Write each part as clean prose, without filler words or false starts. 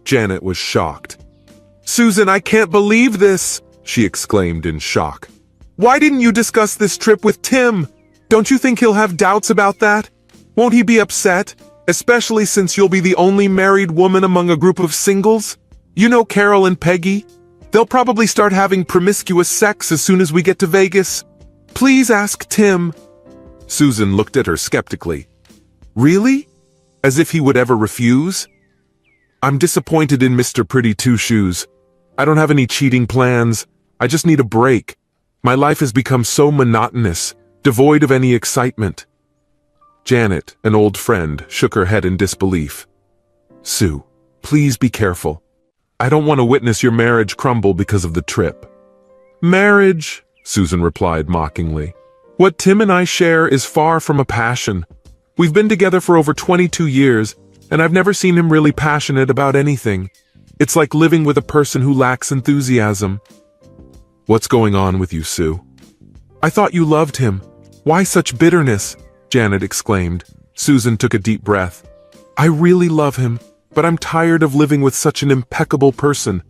Janet was shocked. "Susan, I can't believe this!" she exclaimed in shock. "Why didn't you discuss this trip with Tim? Don't you think he'll have doubts about that? Won't he be upset? Especially since you'll be the only married woman among a group of singles? You know Carol and Peggy? They'll probably start having promiscuous sex as soon as we get to Vegas. Please ask Tim." Susan looked at her skeptically. "Really? As if he would ever refuse?" "I'm disappointed in Mr. Pretty Two-Shoes. I don't have any cheating plans. I just need a break. My life has become so monotonous, devoid of any excitement." Janet, an old friend, shook her head in disbelief. "Sue, please be careful. I don't want to witness your marriage crumble because of the trip." "Marriage," Susan replied mockingly. "What Tim and I share is far from a passion. We've been together for over 22 years, and I've never seen him really passionate about anything. It's like living with a person who lacks enthusiasm." "What's going on with you, Sue?" "I thought you loved him. Why such bitterness?" Janet exclaimed. Susan took a deep breath. "I really love him, but I'm tired of living with such an impeccable person.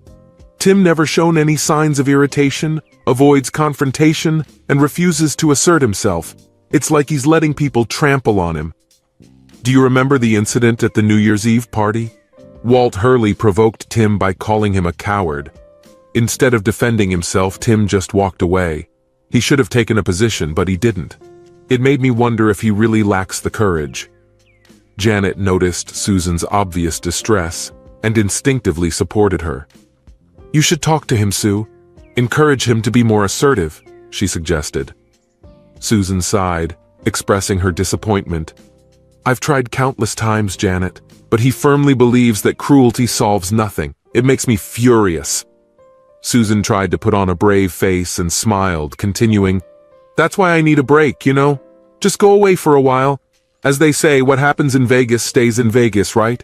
Tim never shown any signs of irritation, avoids confrontation, and refuses to assert himself. It's like he's letting people trample on him." "Do you remember the incident at the New Year's Eve party? Walt Hurley provoked Tim by calling him a coward. Instead of defending himself, Tim just walked away. He should have taken a position, but he didn't. It made me wonder if he really lacks the courage." Janet noticed Susan's obvious distress and instinctively supported her. "You should talk to him, Sue. Encourage him to be more assertive," she suggested. Susan sighed, expressing her disappointment. "I've tried countless times, Janet, but he firmly believes that cruelty solves nothing. It makes me furious." Susan tried to put on a brave face and smiled, continuing, "That's why I need a break, you know? Just go away for a while. As they say, what happens in Vegas stays in Vegas, right?"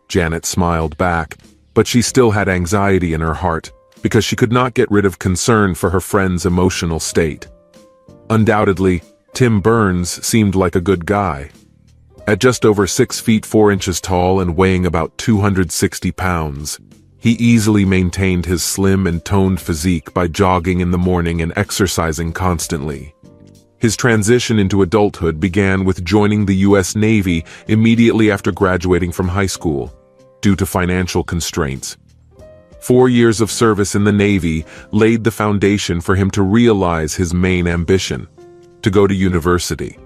Janet smiled back, but she still had anxiety in her heart, because she could not get rid of concern for her friend's emotional state. Undoubtedly, Tim Burns seemed like a good guy. At just over 6 feet 4 inches tall and weighing about 260 pounds, he easily maintained his slim and toned physique by jogging in the morning and exercising constantly. His transition into adulthood began with joining the U.S. Navy immediately after graduating from high school, due to financial constraints. 4 years of service in the Navy laid the foundation for him to realize his main ambition, to go to university.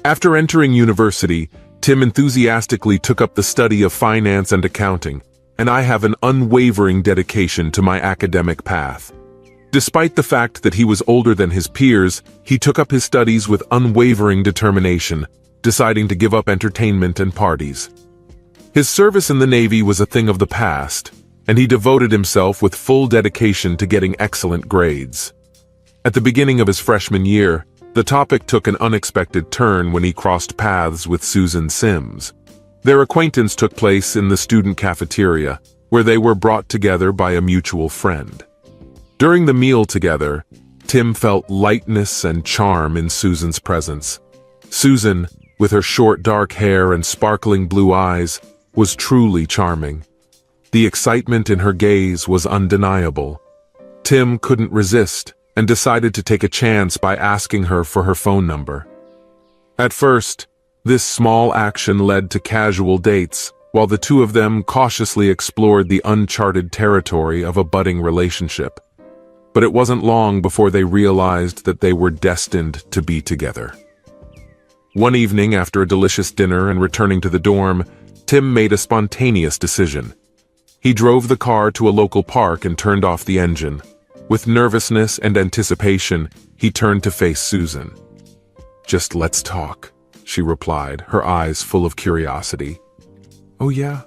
After entering university, Tim enthusiastically took up the study of finance and accounting, and I have an unwavering dedication to my academic path. Despite the fact that he was older than his peers, he took up his studies with unwavering determination, deciding to give up entertainment and parties. His service in the Navy was a thing of the past, and he devoted himself with full dedication to getting excellent grades. At the beginning of his freshman year, the topic took an unexpected turn when he crossed paths with Susan Sims. Their acquaintance took place in the student cafeteria, where they were brought together by a mutual friend. During the meal together, Tim felt lightness and charm in Susan's presence. Susan, with her short dark hair and sparkling blue eyes, was truly charming. The excitement in her gaze was undeniable. Tim couldn't resist and decided to take a chance by asking her for her phone number. At first, this small action led to casual dates, while the two of them cautiously explored the uncharted territory of a budding relationship. But it wasn't long before they realized that they were destined to be together. One evening, after a delicious dinner and returning to the dorm, Tim made a spontaneous decision. He drove the car to a local park and turned off the engine. With nervousness and anticipation, he turned to face Susan. "Just let's talk," she replied, her eyes full of curiosity. "Oh yeah?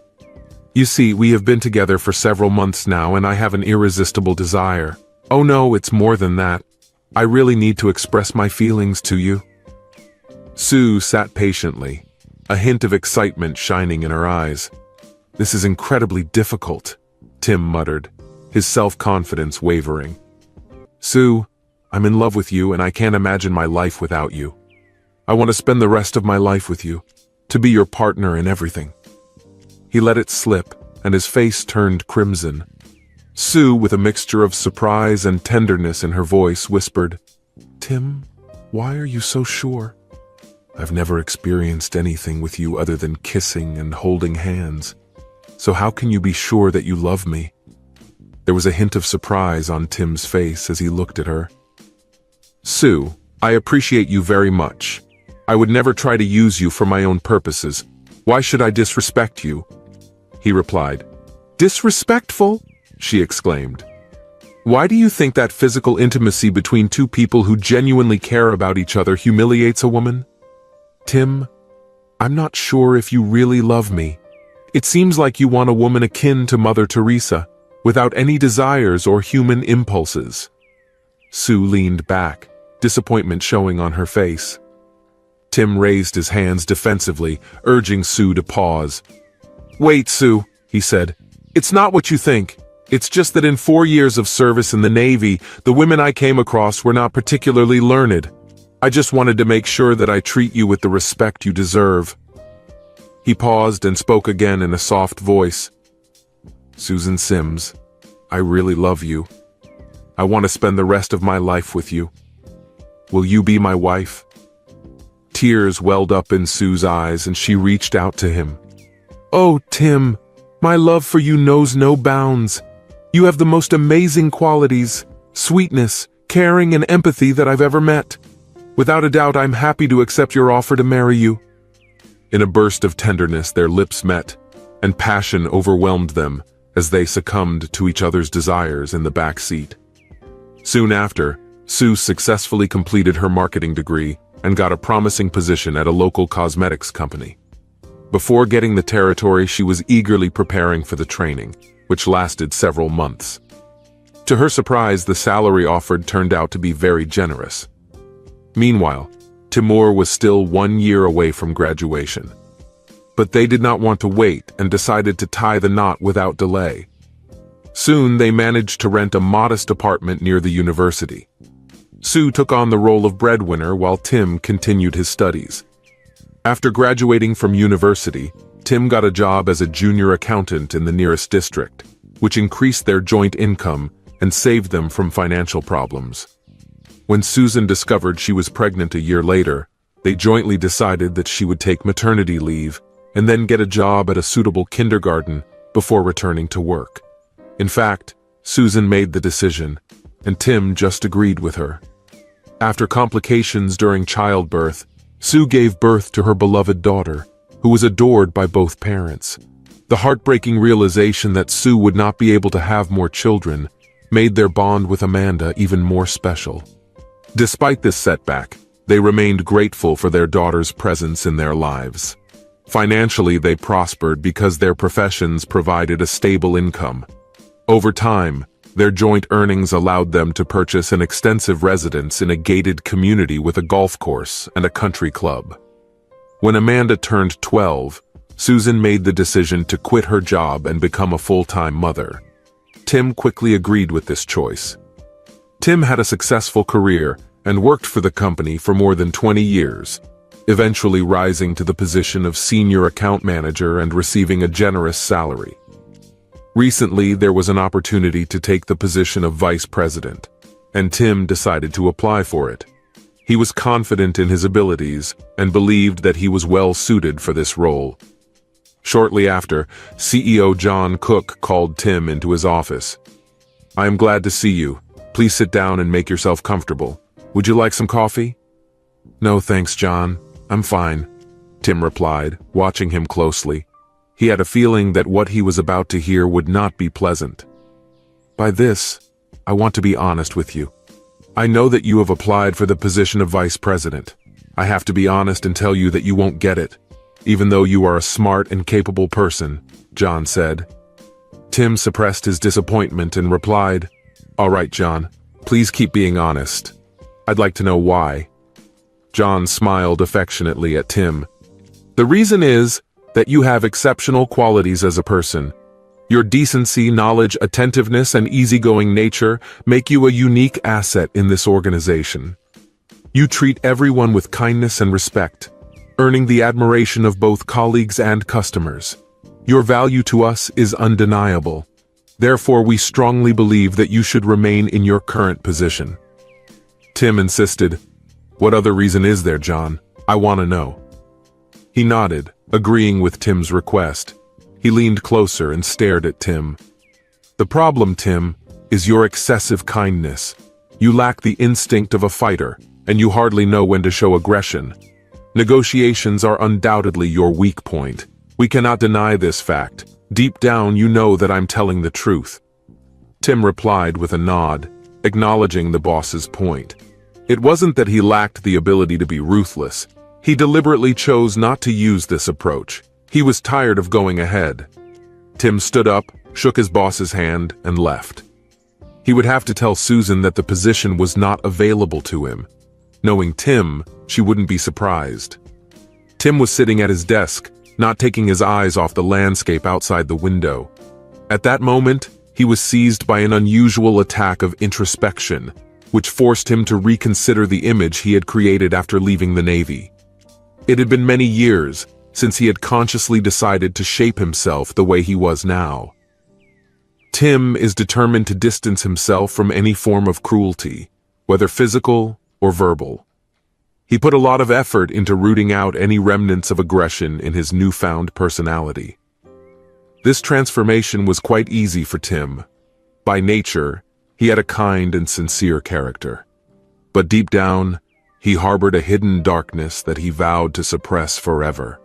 You see, we have been together for several months now, and I have an irresistible desire. Oh no, it's more than that. I really need to express my feelings to you." Sue sat patiently, a hint of excitement shining in her eyes. "This is incredibly difficult," Tim muttered, his self-confidence wavering. "Sue, I'm in love with you and I can't imagine my life without you. I want to spend the rest of my life with you, to be your partner in everything." He let it slip, and his face turned crimson. Sue, with a mixture of surprise and tenderness in her voice, whispered, "Tim, why are you so sure? I've never experienced anything with you other than kissing and holding hands. So how can you be sure that you love me?" There was a hint of surprise on Tim's face as he looked at her. "Sue, I appreciate you very much. I would never try to use you for my own purposes. Why should I disrespect you?" he replied. "Disrespectful?" she exclaimed. "Why do you think that physical intimacy between two people who genuinely care about each other humiliates a woman? Tim, I'm not sure if you really love me. It seems like you want a woman akin to Mother Teresa, without any desires or human impulses." Sue leaned back, disappointment showing on her face. Tim raised his hands defensively, urging Sue to pause. "Wait, Sue," he said. "It's not what you think. It's just that in 4 years of service in the Navy, the women I came across were not particularly learned. I just wanted to make sure that I treat you with the respect you deserve." He paused and spoke again in a soft voice. "Susan Sims, I really love you. I want to spend the rest of my life with you. Will you be my wife?" Tears welled up in Sue's eyes and she reached out to him. "Oh, Tim, my love for you knows no bounds. You have the most amazing qualities, sweetness, caring, and empathy that I've ever met. Without a doubt, I'm happy to accept your offer to marry you." In a burst of tenderness, their lips met, and passion overwhelmed them as they succumbed to each other's desires in the back seat. Soon after, Sue successfully completed her marketing degree and got a promising position at a local cosmetics company. Before getting the territory, she was eagerly preparing for the training, which lasted several months. To her surprise, the salary offered turned out to be very generous. Meanwhile, Timur was still 1 year away from graduation. But they did not want to wait and decided to tie the knot without delay. Soon they managed to rent a modest apartment near the university. Sue took on the role of breadwinner while Tim continued his studies. After graduating from university, Tim got a job as a junior accountant in the nearest district, which increased their joint income and saved them from financial problems. When Susan discovered she was pregnant a year later, they jointly decided that she would take maternity leave and then get a job at a suitable kindergarten before returning to work. In fact, Susan made the decision, and Tim just agreed with her. After complications during childbirth, Sue gave birth to her beloved daughter, who was adored by both parents. The heartbreaking realization that Sue would not be able to have more children made their bond with Amanda even more special. Despite this setback, they remained grateful for their daughter's presence in their lives. Financially, they prospered because their professions provided a stable income. Over time, their joint earnings allowed them to purchase an extensive residence in a gated community with a golf course and a country club. When Amanda turned 12, Susan made the decision to quit her job and become a full-time mother. Tim quickly agreed with this choice. Tim had a successful career and worked for the company for more than 20 years, eventually rising to the position of senior account manager and receiving a generous salary. Recently, there was an opportunity to take the position of vice president, and Tim decided to apply for it. He was confident in his abilities and believed that he was well suited for this role. Shortly after, CEO John Cook called Tim into his office. "I am glad to see you. Please sit down and make yourself comfortable. Would you like some coffee?" "No, thanks, John. I'm fine," Tim replied, watching him closely. He had a feeling that what he was about to hear would not be pleasant. "By this, I want to be honest with you. I know that you have applied for the position of vice president. I have to be honest and tell you that you won't get it, even though you are a smart and capable person," John said. Tim suppressed his disappointment and replied, "All right, John, please keep being honest. I'd like to know why." John smiled affectionately at Tim. "The reason is that you have exceptional qualities as a person. Your decency, knowledge, attentiveness, and easygoing nature make you a unique asset in this organization. You treat everyone with kindness and respect, earning the admiration of both colleagues and customers. Your value to us is undeniable. Therefore, we strongly believe that you should remain in your current position." Tim insisted, "What other reason is there, John? I want to know." He nodded, agreeing with Tim's request. He leaned closer and stared at Tim. "The problem, Tim, is your excessive kindness. You lack the instinct of a fighter, and you hardly know when to show aggression. Negotiations are undoubtedly your weak point. We cannot deny this fact. Deep down, you know that I'm telling the truth." Tim replied with a nod, acknowledging the boss's point. It wasn't that he lacked the ability to be ruthless. He deliberately chose not to use this approach. He was tired of going ahead. Tim stood up, shook his boss's hand, and left. He would have to tell Susan that the position was not available to him. Knowing Tim, she wouldn't be surprised. Tim was sitting at his desk, not taking his eyes off the landscape outside the window. At that moment, he was seized by an unusual attack of introspection, which forced him to reconsider the image he had created after leaving the Navy. It had been many years since he had consciously decided to shape himself the way he was now. Tim is determined to distance himself from any form of cruelty, whether physical or verbal. He put a lot of effort into rooting out any remnants of aggression in his newfound personality. This transformation was quite easy for Tim. By nature, he had a kind and sincere character. But deep down, he harbored a hidden darkness that he vowed to suppress forever.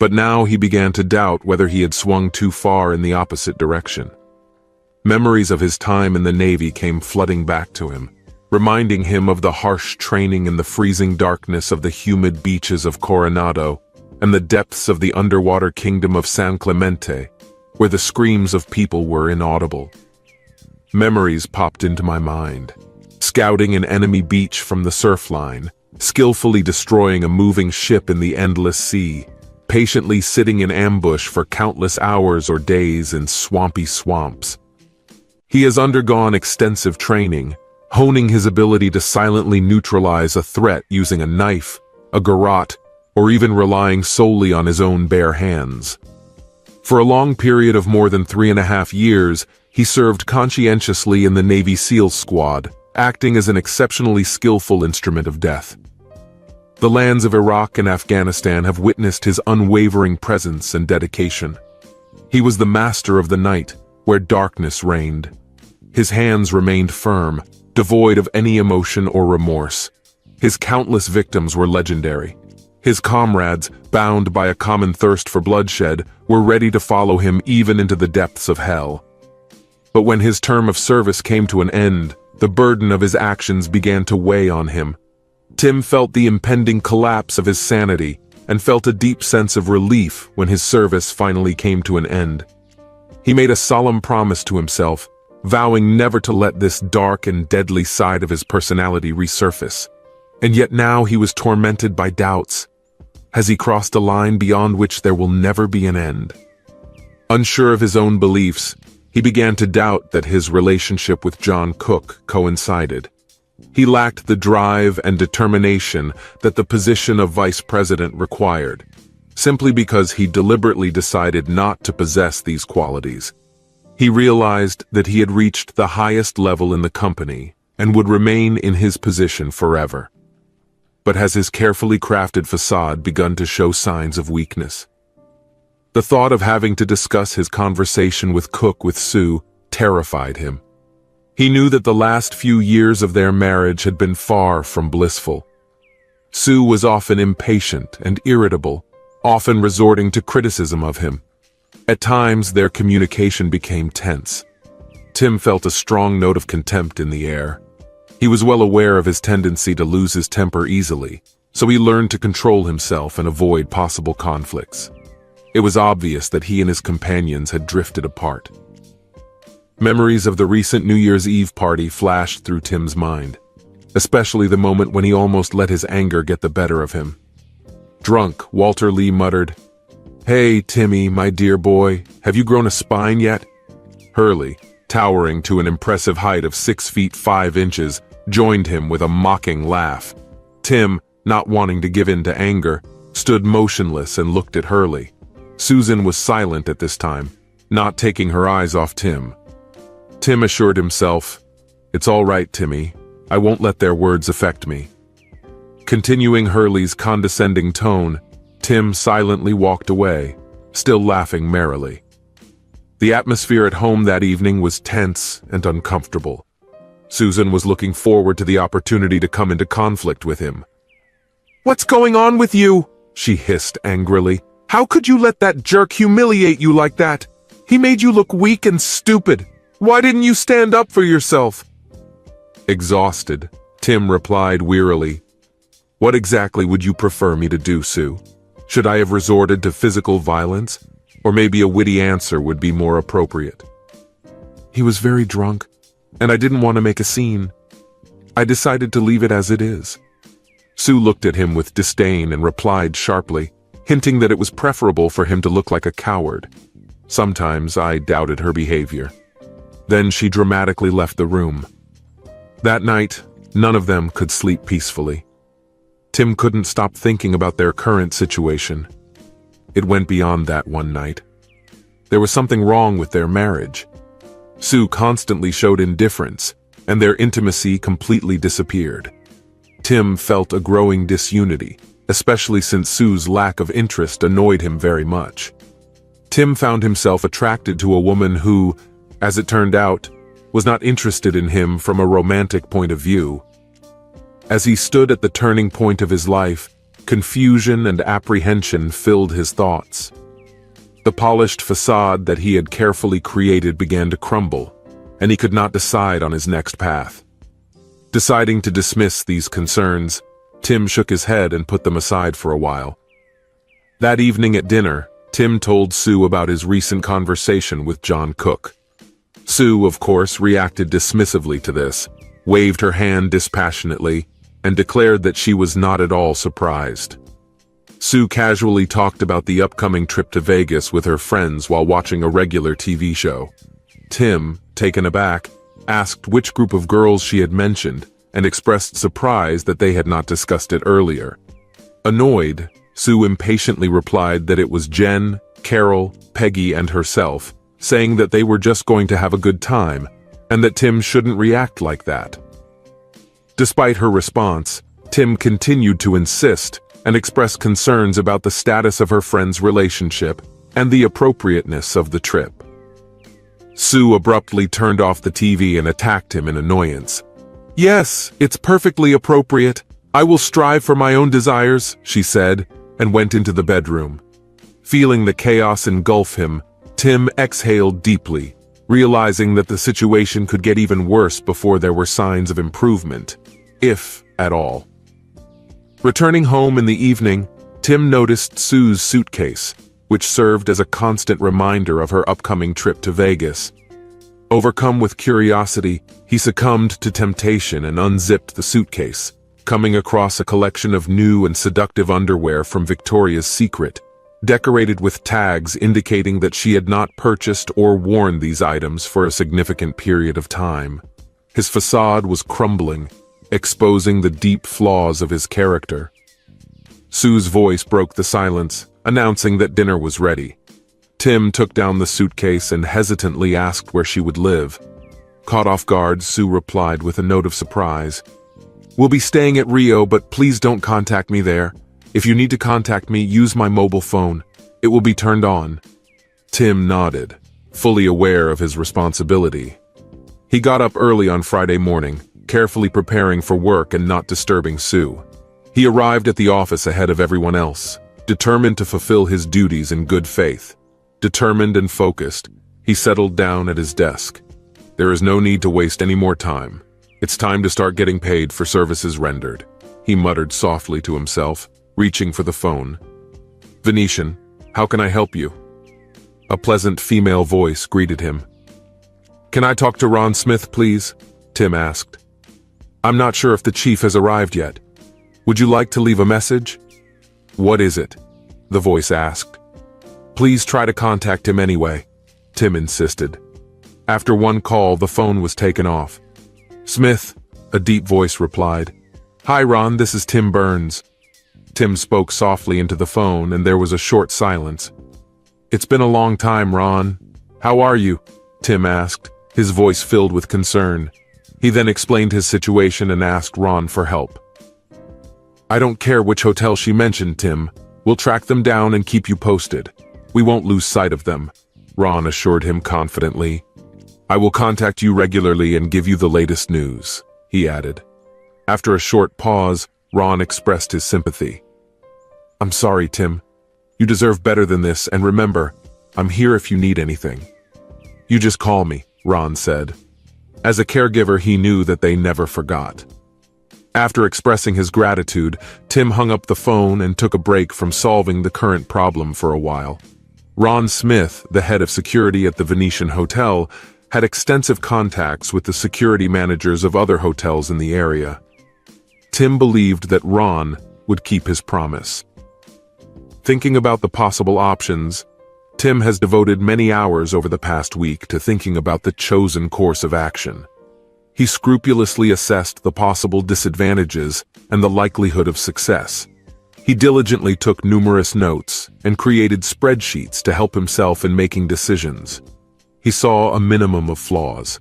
But now he began to doubt whether he had swung too far in the opposite direction. Memories of his time in the Navy came flooding back to him, reminding him of the harsh training in the freezing darkness of the humid beaches of Coronado and the depths of the underwater kingdom of San Clemente, where the screams of people were inaudible. Memories popped into my mind. Scouting an enemy beach from the surf line, skillfully destroying a moving ship in the endless sea, patiently sitting in ambush for countless hours or days in swampy swamps. He has undergone extensive training, honing his ability to silently neutralize a threat using a knife, a garrote, or even relying solely on his own bare hands. For a long period of more than 3.5 years, he served conscientiously in the Navy SEALs Squad, acting as an exceptionally skillful instrument of death. The lands of Iraq and Afghanistan have witnessed his unwavering presence and dedication. He was the master of the night, where darkness reigned. His hands remained firm, devoid of any emotion or remorse. His countless victims were legendary. His comrades, bound by a common thirst for bloodshed, were ready to follow him even into the depths of hell. But when his term of service came to an end, the burden of his actions began to weigh on him. Tim felt the impending collapse of his sanity and felt a deep sense of relief when his service finally came to an end. He made a solemn promise to himself, vowing never to let this dark and deadly side of his personality resurface. And yet now he was tormented by doubts. Has he crossed a line beyond which there will never be an end? Unsure of his own beliefs, he began to doubt that his relationship with John Cook coincided. He lacked the drive and determination that the position of vice president required, simply because he deliberately decided not to possess these qualities. He realized that he had reached the highest level in the company and would remain in his position forever. But has his carefully crafted facade begun to show signs of weakness? The thought of having to discuss his conversation with Cook with Sue terrified him. He knew that the last few years of their marriage had been far from blissful. Sue was often impatient and irritable, often resorting to criticism of him. At times, their communication became tense. Tim felt a strong note of contempt in the air. He was well aware of his tendency to lose his temper easily, so he learned to control himself and avoid possible conflicts. It was obvious that he and his companions had drifted apart. Memories of the recent New Year's Eve party flashed through Tim's mind, especially the moment when he almost let his anger get the better of him. Drunk, Walter Lee muttered, "Hey, Timmy, my dear boy, have you grown a spine yet?" Hurley, towering to an impressive height of 6 feet 5 inches, joined him with a mocking laugh. Tim, not wanting to give in to anger, stood motionless and looked at Hurley. Susan was silent at this time, not taking her eyes off Tim. Tim assured himself, "It's all right, Timmy. I won't let their words affect me." Continuing Hurley's condescending tone, Tim silently walked away, still laughing merrily. The atmosphere at home that evening was tense and uncomfortable. Susan was looking forward to the opportunity to come into conflict with him. "What's going on with you?" she hissed angrily. "How could you let that jerk humiliate you like that? He made you look weak and stupid. Why didn't you stand up for yourself?" Exhausted, Tim replied wearily, "What exactly would you prefer me to do, Sue? Should I have resorted to physical violence? Or maybe a witty answer would be more appropriate." "He was very drunk, and I didn't want to make a scene. I decided to leave it as it is." Sue looked at him with disdain and replied sharply, hinting that it was preferable for him to look like a coward. Sometimes I doubted her behavior. Then she dramatically left the room. That night, none of them could sleep peacefully. Tim couldn't stop thinking about their current situation. It went beyond that one night. There was something wrong with their marriage. Sue constantly showed indifference, and their intimacy completely disappeared. Tim felt a growing disunity, especially since Sue's lack of interest annoyed him very much. Tim found himself attracted to a woman who, as it turned out, was not interested in him from a romantic point of view. As he stood at the turning point of his life, confusion and apprehension filled his thoughts. The polished facade that he had carefully created began to crumble, and he could not decide on his next path. Deciding to dismiss these concerns, Tim shook his head and put them aside for a while. That evening at dinner, Tim told Sue about his recent conversation with John Cook. Sue, of course, reacted dismissively to this, waved her hand dispassionately, and declared that she was not at all surprised. Sue casually talked about the upcoming trip to Vegas with her friends while watching a regular TV show. Tim, taken aback, asked which group of girls she had mentioned and expressed surprise that they had not discussed it earlier. Annoyed, Sue impatiently replied that it was Jen, Carol, Peggy, and herself, saying that they were just going to have a good time and that Tim shouldn't react like that. Despite her response, Tim continued to insist and express concerns about the status of her friend's relationship and the appropriateness of the trip. Sue abruptly turned off the TV and attacked him in annoyance. "Yes, it's perfectly appropriate. I will strive for my own desires," she said, and went into the bedroom. Feeling the chaos engulf him, Tim exhaled deeply, realizing that the situation could get even worse before there were signs of improvement, if at all. Returning home in the evening, Tim noticed Sue's suitcase, which served as a constant reminder of her upcoming trip to Vegas. Overcome with curiosity, he succumbed to temptation and unzipped the suitcase, coming across a collection of new and seductive underwear from Victoria's Secret, decorated with tags indicating that she had not purchased or worn these items for a significant period of time. His facade was crumbling, exposing the deep flaws of his character. Sue's voice broke the silence, announcing that dinner was ready. Tim took down the suitcase and hesitantly asked where she would live. Caught off guard, Sue replied with a note of surprise. "We'll be staying at Rio, but please don't contact me there. If you need to contact me, use my mobile phone. It will be turned on." Tim nodded, fully aware of his responsibility. He got up early on Friday morning, carefully preparing for work and not disturbing Sue. He arrived at the office ahead of everyone else, determined to fulfill his duties in good faith. Determined and focused, he settled down at his desk. There is no need to waste any more time. It's time to start getting paid for services rendered, he muttered softly to himself, reaching for the phone. "Venetian, how can I help you?" A pleasant female voice greeted him. "Can I talk to Ron Smith, please?" Tim asked. "I'm not sure if the chief has arrived yet. Would you like to leave a message?" "What is it?" the voice asked. "Please try to contact him anyway," Tim insisted. After one call, the phone was taken off. "Smith," a deep voice replied. "Hi, Ron, this is Tim Burns." Tim spoke softly into the phone, and there was a short silence. It's been a long time, Ron. How are you? Tim asked, his voice filled with concern. He then explained his situation and asked Ron for help. I don't care which hotel she mentioned, Tim. We'll track them down and keep you posted. We won't lose sight of them, Ron assured him confidently. I will contact you regularly and give you the latest news, he added. After a short pause, Ron expressed his sympathy. I'm sorry, Tim. You deserve better than this, and remember, I'm here if you need anything. You just call me, Ron said. As a caregiver, he knew that they never forgot. After expressing his gratitude, Tim hung up the phone and took a break from solving the current problem for a while. Ron Smith, the head of security at the Venetian Hotel, had extensive contacts with the security managers of other hotels in the area. Tim believed that Ron would keep his promise. Thinking about the possible options, Tim has devoted many hours over the past week to thinking about the chosen course of action. He scrupulously assessed the possible disadvantages and the likelihood of success. He diligently took numerous notes and created spreadsheets to help himself in making decisions. He saw a minimum of flaws.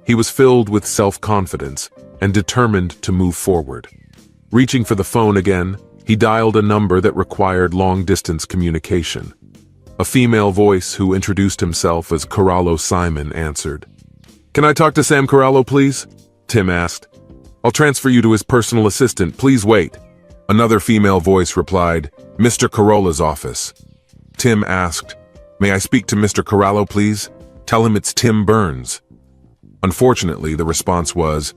He was filled with self-confidence and determined to move forward. Reaching for the phone again, he dialed a number that required long-distance communication. A female voice who introduced himself as Corallo Simon answered. Can I talk to Sam Corallo, please? Tim asked. I'll transfer you to his personal assistant. Please wait. Another female voice replied, Mr. Corolla's office. Tim asked, May I speak to Mr. Corallo, please? Tell him it's Tim Burns. Unfortunately, the response was,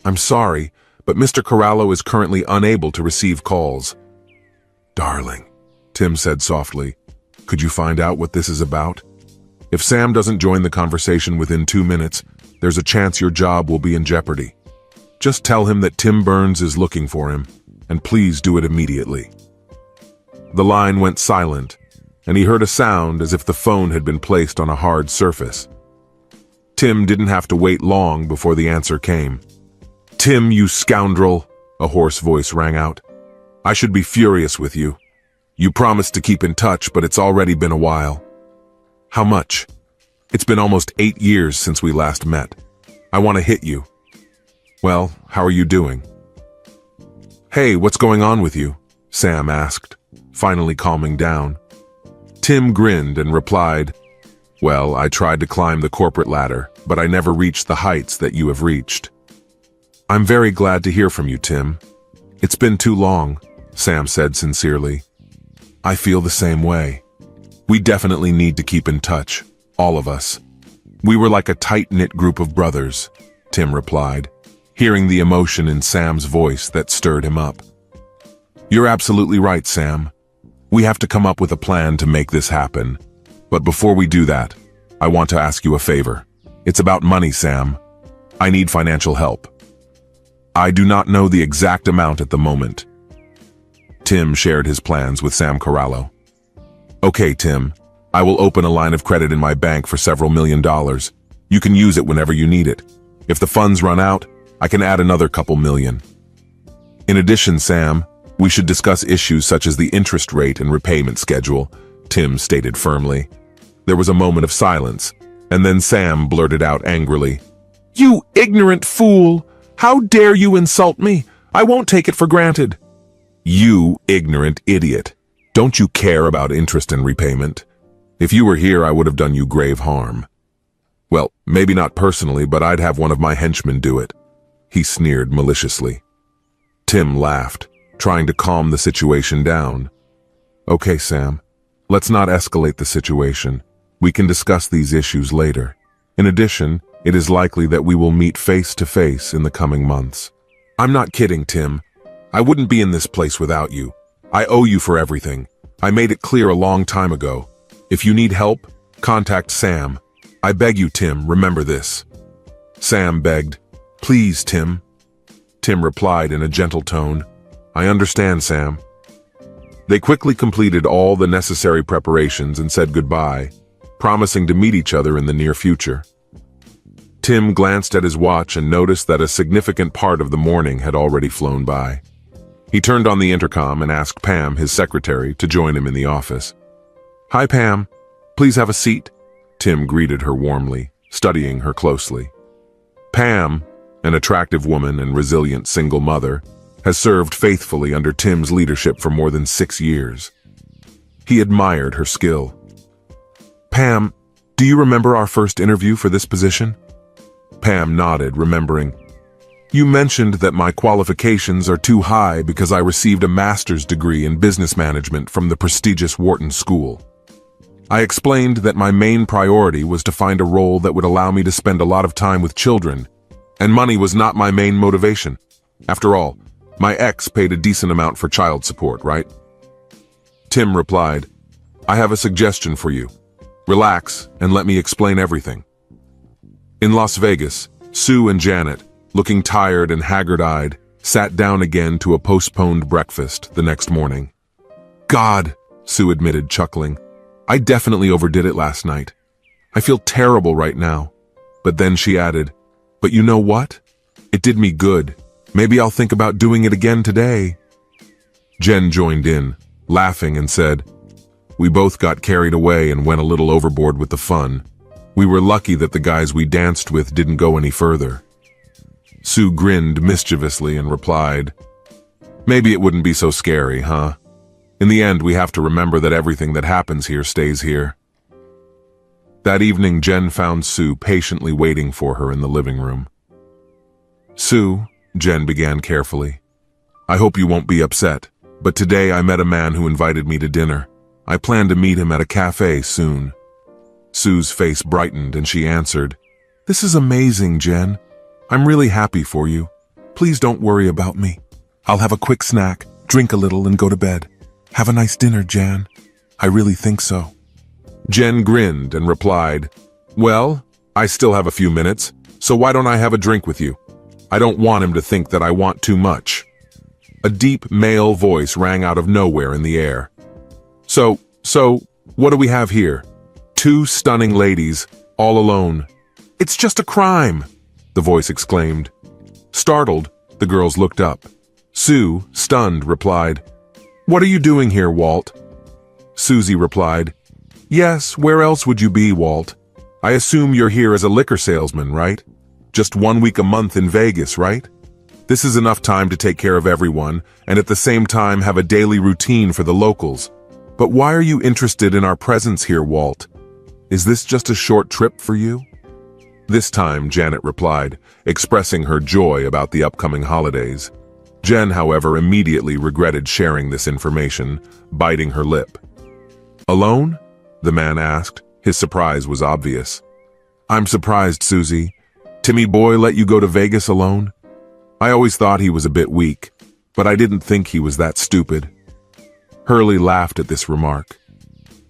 I'm sorry, but Mr. Corallo is currently unable to receive calls. Darling, Tim said softly, could you find out what this is about? If Sam doesn't join the conversation within 2 minutes, there's a chance your job will be in jeopardy. Just tell him that Tim Burns is looking for him, and please do it immediately. The line went silent, and he heard a sound as if the phone had been placed on a hard surface. Tim didn't have to wait long before the answer came. Tim, you scoundrel, a hoarse voice rang out. I should be furious with you. You promised to keep in touch, but it's already been a while. How much? It's been almost 8 years since we last met. I want to hit you. Well, how are you doing? Hey, what's going on with you? Sam asked, finally calming down. Tim grinned and replied, Well, I tried to climb the corporate ladder, but I never reached the heights that you have reached. I'm very glad to hear from you, Tim. It's been too long, Sam said sincerely. I feel the same way. We definitely need to keep in touch, all of us. We were like a tight-knit group of brothers, Tim replied, hearing the emotion in Sam's voice that stirred him up. You're absolutely right, Sam. We have to come up with a plan to make this happen. But before we do that, I want to ask you a favor. It's about money, Sam. I need financial help. I do not know the exact amount at the moment. Tim shared his plans with Sam Corallo. Okay, Tim, I will open a line of credit in my bank for several $1 million. You can use it whenever you need it. If the funds run out, I can add another couple million. In addition, Sam, we should discuss issues such as the interest rate and repayment schedule, Tim stated firmly. There was a moment of silence, and then Sam blurted out angrily, You ignorant fool! How dare you insult me? I won't take it for granted. You ignorant idiot. Don't you care about interest and repayment? If you were here, I would have done you grave harm. Well, maybe not personally, but I'd have one of my henchmen do it. He sneered maliciously. Tim laughed, trying to calm the situation down. Okay, Sam, let's not escalate the situation. We can discuss these issues later. In addition, it is likely that we will meet face to face in the coming months. I'm not kidding, Tim. I wouldn't be in this place without you. I owe you for everything. I made it clear a long time ago. If you need help, contact Sam. I beg you, Tim, remember this. Sam begged, Please, Tim. Tim replied in a gentle tone, I understand, Sam. They quickly completed all the necessary preparations and said goodbye, promising to meet each other in the near future. Tim glanced at his watch and noticed that a significant part of the morning had already flown by. He turned on the intercom and asked Pam, his secretary, to join him in the office. Hi, Pam. Please have a seat. Tim greeted her warmly, studying her closely. Pam, an attractive woman and resilient single mother, has served faithfully under Tim's leadership for more than 6 years. He admired her skill. Pam, do you remember our first interview for this position? Pam nodded, remembering. You mentioned that my qualifications are too high because I received a master's degree in business management from the prestigious Wharton School. I explained that my main priority was to find a role that would allow me to spend a lot of time with children, and money was not my main motivation. After all, my ex paid a decent amount for child support, right? Tim replied, I have a suggestion for you. Relax and let me explain everything. In Las Vegas, Sue and Janet, looking tired and haggard-eyed, sat down again to a postponed breakfast the next morning. God, Sue admitted, chuckling. I definitely overdid it last night. I feel terrible right now. But then she added, but you know what? It did me good. Maybe I'll think about doing it again today. Jen joined in, laughing, and said, we both got carried away and went a little overboard with the fun. We were lucky that the guys we danced with didn't go any further. Sue grinned mischievously and replied, maybe it wouldn't be so scary, huh? In the end, we have to remember that everything that happens here stays here. That evening, Jen found Sue patiently waiting for her in the living room. Sue, Jen began carefully, I hope you won't be upset, but today I met a man who invited me to dinner. I plan to meet him at a cafe soon. Sue's face brightened and she answered, this is amazing, Jen. I'm really happy for you. Please don't worry about me. I'll have a quick snack, drink a little, and go to bed. Have a nice dinner, Jan. I really think so. Jen grinned and replied, well, I still have a few minutes, so why don't I have a drink with you? I don't want him to think that I want too much. A deep male voice rang out of nowhere in the air. So, what do we have here? 2 stunning ladies, all alone. It's just a crime, the voice exclaimed. Startled, the girls looked up. Sue, stunned, replied, what are you doing here, Walt? Susie replied, yes, where else would you be, Walt? I assume you're here as a liquor salesman, right? Just 1 week a month in Vegas, right? This is enough time to take care of everyone, and at the same time have a daily routine for the locals. But why are you interested in our presence here, Walt? Is this just a short trip for you? This time, Janet replied, expressing her joy about the upcoming holidays. Jen, however, immediately regretted sharing this information, biting her lip. Alone? The man asked. His surprise was obvious. I'm surprised, Susie. Timmy boy let you go to Vegas alone? I always thought he was a bit weak, but I didn't think he was that stupid. Hurley laughed at this remark.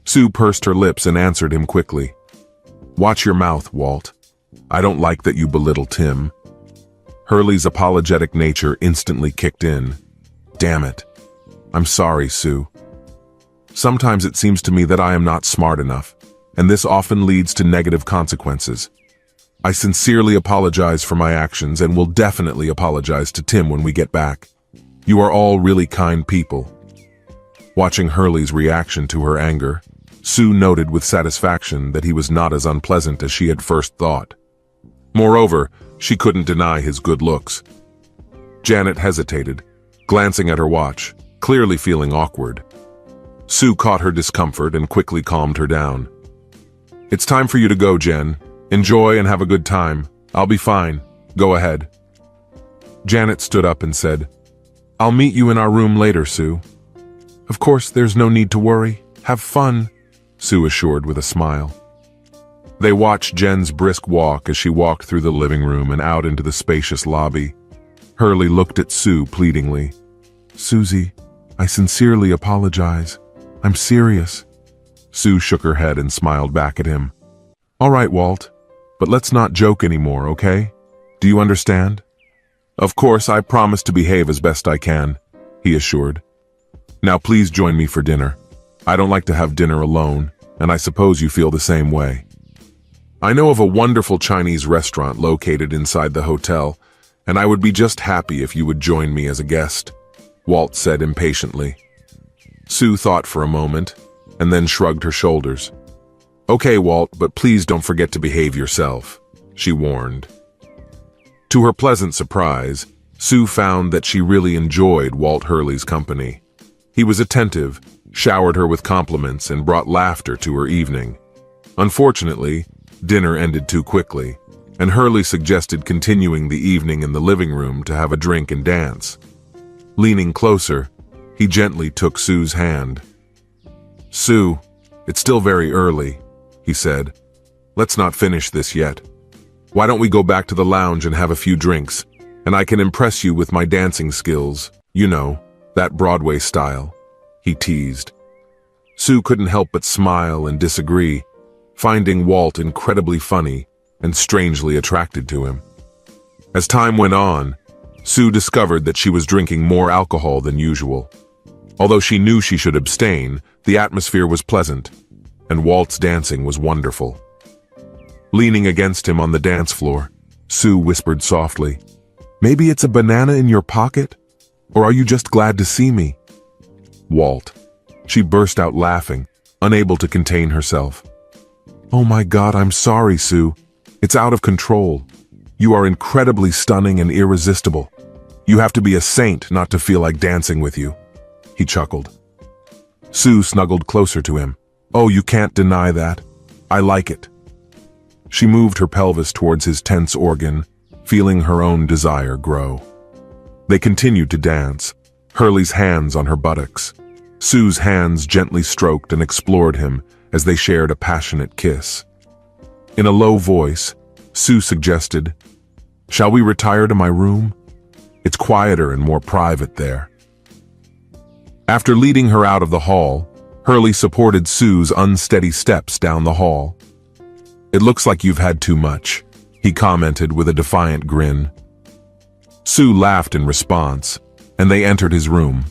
Sue pursed her lips and answered him quickly. Watch your mouth, Walt. I don't like that you belittle Tim. Hurley's apologetic nature instantly kicked in. Damn it. I'm sorry, Sue. Sometimes it seems to me that I am not smart enough, and this often leads to negative consequences. I sincerely apologize for my actions and will definitely apologize to Tim when we get back. You are all really kind people. Watching Hurley's reaction to her anger, Sue noted with satisfaction that he was not as unpleasant as she had first thought. Moreover, she couldn't deny his good looks. Janet hesitated, glancing at her watch, clearly feeling awkward. Sue caught her discomfort and quickly calmed her down. It's time for you to go, Jen. Enjoy and have a good time. I'll be fine. Go ahead. Janet stood up and said, I'll meet you in our room later, Sue. Of course, there's no need to worry. Have fun, Sue assured with a smile. They watched Jen's brisk walk as she walked through the living room and out into the spacious lobby. Hurley looked at Sue pleadingly. Susie, I sincerely apologize. I'm serious. Sue shook her head and smiled back at him. All right, Walt, but let's not joke anymore, okay? Do you understand? Of course, I promise to behave as best I can, he assured. Now please join me for dinner. I don't like to have dinner alone, and I suppose you feel the same way. I know of a wonderful Chinese restaurant located inside the hotel, and I would be just happy if you would join me as a guest, Walt said impatiently. Sue thought for a moment, and then shrugged her shoulders. Okay, Walt, but please don't forget to behave yourself, she warned. To her pleasant surprise, Sue found that she really enjoyed Walt Hurley's company. He was attentive, showered her with compliments, and brought laughter to her evening. Unfortunately, dinner ended too quickly, and Hurley suggested continuing the evening in the living room to have a drink and dance. Leaning closer, he gently took Sue's hand. "Sue, it's still very early," he said. "Let's not finish this yet. Why don't we go back to the lounge and have a few drinks, and I can impress you with my dancing skills, you know, that Broadway style," he teased. Sue couldn't help but smile and disagree, finding Walt incredibly funny and strangely attracted to him. As time went on, Sue discovered that she was drinking more alcohol than usual. Although she knew she should abstain, the atmosphere was pleasant, and Walt's dancing was wonderful. Leaning against him on the dance floor, Sue whispered softly, "Maybe it's a banana in your pocket? Or are you just glad to see me?" "Walt." She burst out laughing, unable to contain herself. "Oh my God, I'm sorry, Sue. It's out of control. You are incredibly stunning and irresistible. You have to be a saint not to feel like dancing with you," he chuckled. Sue snuggled closer to him. "Oh, you can't deny that. I like it." She moved her pelvis towards his tense organ, feeling her own desire grow. They continued to dance, Hurley's hands on her buttocks. Sue's hands gently stroked and explored him as they shared a passionate kiss. In a low voice, Sue suggested, "Shall we retire to my room? It's quieter and more private there." After leading her out of the hall, Hurley supported Sue's unsteady steps down the hall. "It looks like you've had too much," he commented with a defiant grin. Sue laughed in response, and they entered his room.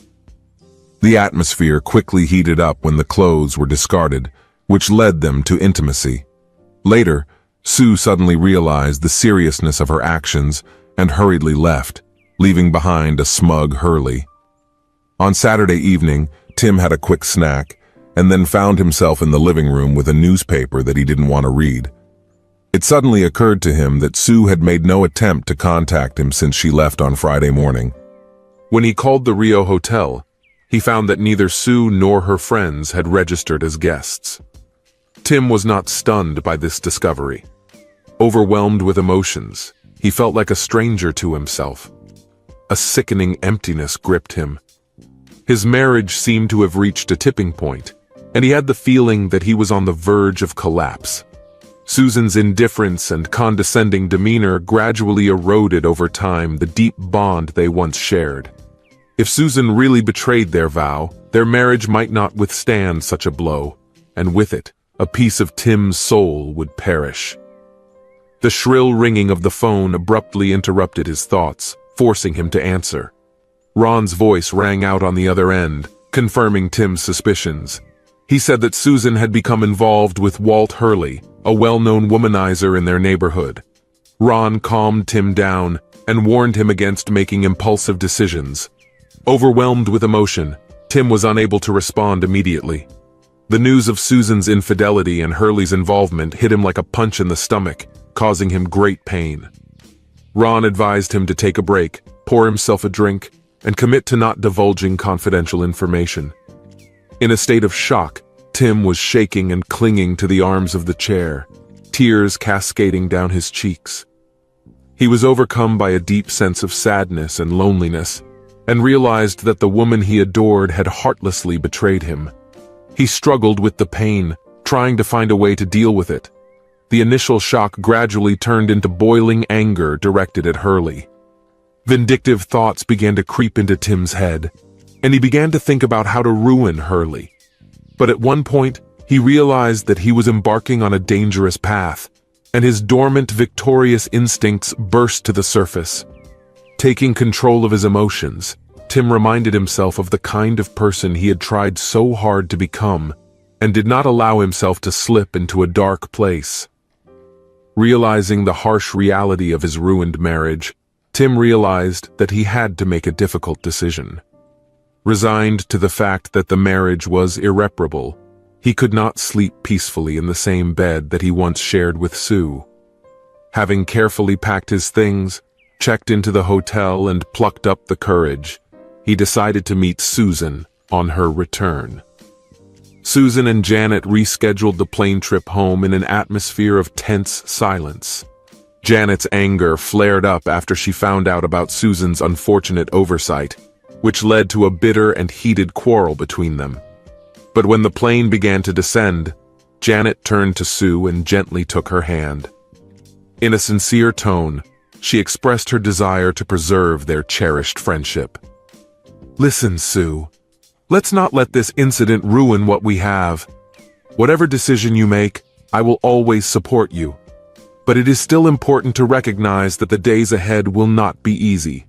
The atmosphere quickly heated up when the clothes were discarded, which led them to intimacy. Later, Sue suddenly realized the seriousness of her actions and hurriedly left, leaving behind a smug Hurley. On Saturday evening, Tim had a quick snack, and then found himself in the living room with a newspaper that he didn't want to read. It suddenly occurred to him that Sue had made no attempt to contact him since she left on Friday morning. When he called the Rio Hotel, he found that neither Sue nor her friends had registered as guests. Tim was not stunned by this discovery. Overwhelmed with emotions, he felt like a stranger to himself. A sickening emptiness gripped him. His marriage seemed to have reached a tipping point, and he had the feeling that he was on the verge of collapse. Susan's indifference and condescending demeanor gradually eroded over time the deep bond they once shared. If Susan really betrayed their vow, their marriage might not withstand such a blow, and with it, a piece of Tim's soul would perish. The shrill ringing of the phone abruptly interrupted his thoughts, forcing him to answer. Ron's voice rang out on the other end, confirming Tim's suspicions. He said that Susan had become involved with Walt Hurley, a well-known womanizer in their neighborhood. Ron calmed Tim down and warned him against making impulsive decisions. Overwhelmed with emotion, Tim was unable to respond immediately. The news of Susan's infidelity and Hurley's involvement hit him like a punch in the stomach, causing him great pain. Ron advised him to take a break, pour himself a drink, and commit to not divulging confidential information. In a state of shock, Tim was shaking and clinging to the arms of the chair, tears cascading down his cheeks. He was overcome by a deep sense of sadness and loneliness, and realized that the woman he adored had heartlessly betrayed him. He struggled with the pain, trying to find a way to deal with it. The initial shock gradually turned into boiling anger directed at Hurley. Vindictive thoughts began to creep into Tim's head, and he began to think about how to ruin Hurley. But at one point, he realized that he was embarking on a dangerous path, and his dormant, victorious instincts burst to the surface. Taking control of his emotions, Tim reminded himself of the kind of person he had tried so hard to become, and did not allow himself to slip into a dark place. Realizing the harsh reality of his ruined marriage, Tim realized that he had to make a difficult decision. Resigned to the fact that the marriage was irreparable, He could not sleep peacefully in the same bed that he once shared with Sue. Having carefully packed his things, checked into the hotel and plucked up the courage, he decided to meet Susan on her return. Susan and Janet rescheduled the plane trip home in an atmosphere of tense silence. Janet's anger flared up after she found out about Susan's unfortunate oversight, which led to a bitter and heated quarrel between them. But when the plane began to descend, Janet turned to Sue and gently took her hand. In a sincere tone, she expressed her desire to preserve their cherished friendship. "Listen, Sue. Let's not let this incident ruin what we have. Whatever decision you make, I will always support you. But it is still important to recognize that the days ahead will not be easy."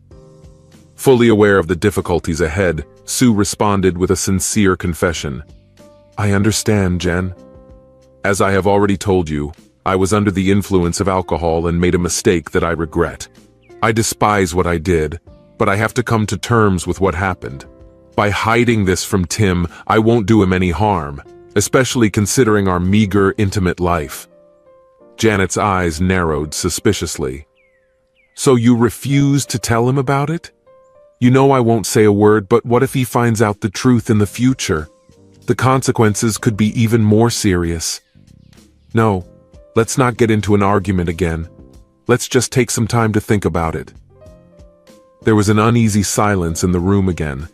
Fully aware of the difficulties ahead, Sue responded with a sincere confession. "I understand, Jen. As I have already told you, I was under the influence of alcohol and made a mistake that I regret. I despise what I did, but I have to come to terms with what happened. By hiding this from Tim, I won't do him any harm, especially considering our meager, intimate life." Janet's eyes narrowed suspiciously. "So you refuse to tell him about it? You know I won't say a word, but what if he finds out the truth in the future? The consequences could be even more serious. No, let's not get into an argument again. Let's just take some time to think about it." There was an uneasy silence in the room again.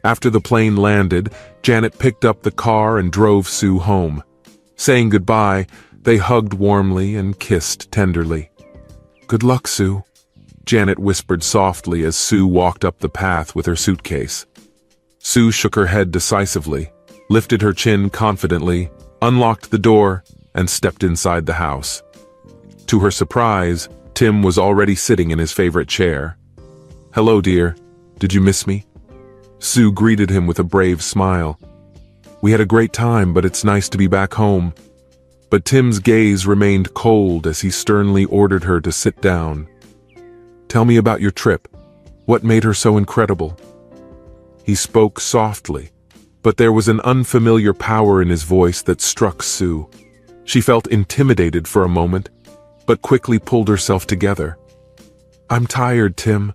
After the plane landed, Janet picked up the car and drove Sue home. Saying goodbye, they hugged warmly and kissed tenderly. "Good luck, Sue," Janet whispered softly as Sue walked up the path with her suitcase. Sue shook her head decisively, lifted her chin confidently, unlocked the door, and stepped inside the house. To her surprise, Tim was already sitting in his favorite chair. "Hello, dear. Did you miss me?" Sue greeted him with a brave smile. "We had a great time, but it's nice to be back home." But Tim's gaze remained cold as he sternly ordered her to sit down. "Tell me about your trip. What made her so incredible?" He spoke softly, but there was an unfamiliar power in his voice that struck Sue. She felt intimidated for a moment, but quickly pulled herself together. "I'm tired, Tim.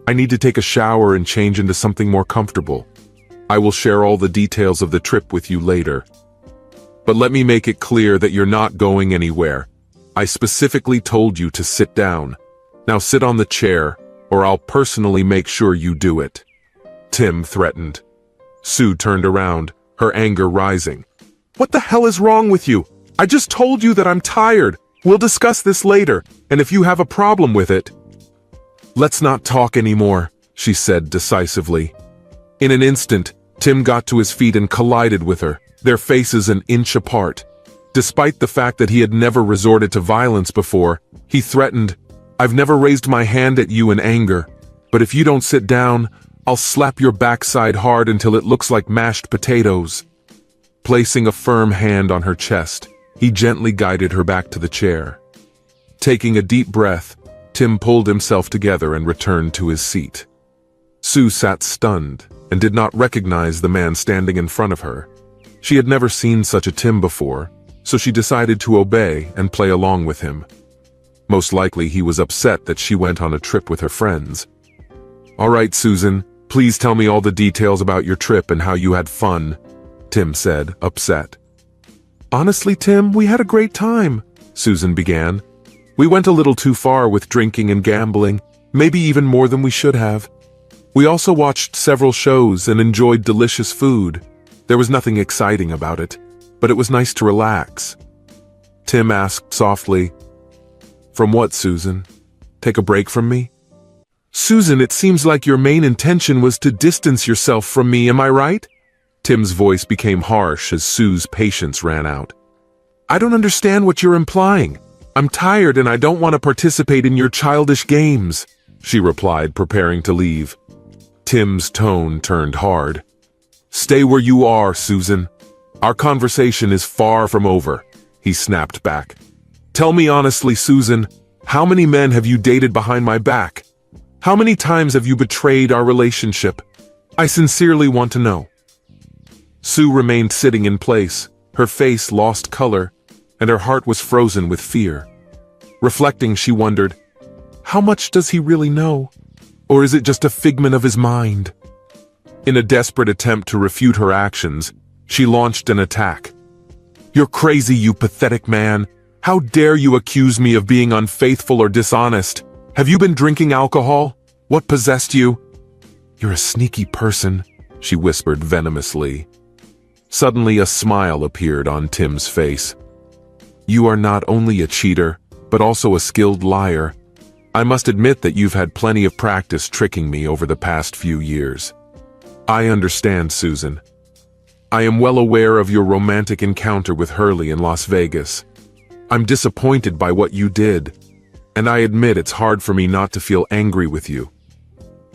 I need to take a shower and change into something more comfortable. I will share all the details of the trip with you later. But let me make it clear that you're not going anywhere. I specifically told you to sit down. Now sit on the chair, or I'll personally make sure you do it," Tim threatened. Sue turned around, her anger rising. "What the hell is wrong with you? I just told you that I'm tired. We'll discuss this later, and if you have a problem with it—" "Let's not talk anymore," she said decisively. In an instant, Tim got to his feet and collided with her, their faces an inch apart. Despite the fact that he had never resorted to violence before, he threatened, "I've never raised my hand at you in anger, but if you don't sit down, I'll slap your backside hard until it looks like mashed potatoes." Placing a firm hand on her chest, he gently guided her back to the chair. Taking a deep breath, Tim pulled himself together and returned to his seat. Sue sat stunned and did not recognize the man standing in front of her. She had never seen such a Tim before, so she decided to obey and play along with him. Most likely he was upset that she went on a trip with her friends. "All right, Susan, please tell me all the details about your trip and how you had fun," Tim said, upset. "Honestly, Tim, we had a great time," Susan began. "We went a little too far with drinking and gambling, maybe even more than we should have. We also watched several shows and enjoyed delicious food. There was nothing exciting about it, but it was nice to relax." Tim asked softly, "From what, Susan? Take a break from me?" "Susan, it seems like your main intention was to distance yourself from me, am I right?" Tim's voice became harsh as Sue's patience ran out. "I don't understand what you're implying. I'm tired and I don't want to participate in your childish games," she replied, preparing to leave. Tim's tone turned hard. "Stay where you are, Susan. Our conversation is far from over," he snapped back. "Tell me honestly, Susan, how many men have you dated behind my back? How many times have you betrayed our relationship? I sincerely want to know." Sue remained sitting in place, Her face lost color, and her heart was frozen with fear. Reflecting, she wondered, how much does he really know? Or is it just a figment of his mind? In a desperate attempt to refute her actions, she launched an attack. You're crazy, you pathetic man. How dare you accuse me of being unfaithful or dishonest? Have you been drinking alcohol? What possessed you? You're a sneaky person, she whispered venomously. Suddenly a smile appeared on Tim's face. You are not only a cheater, but also a skilled liar. I must admit that you've had plenty of practice tricking me over the past few years. I understand, Susan. I am well aware of your romantic encounter with Hurley in Las Vegas. I'm disappointed by what you did, and I admit it's hard for me not to feel angry with you.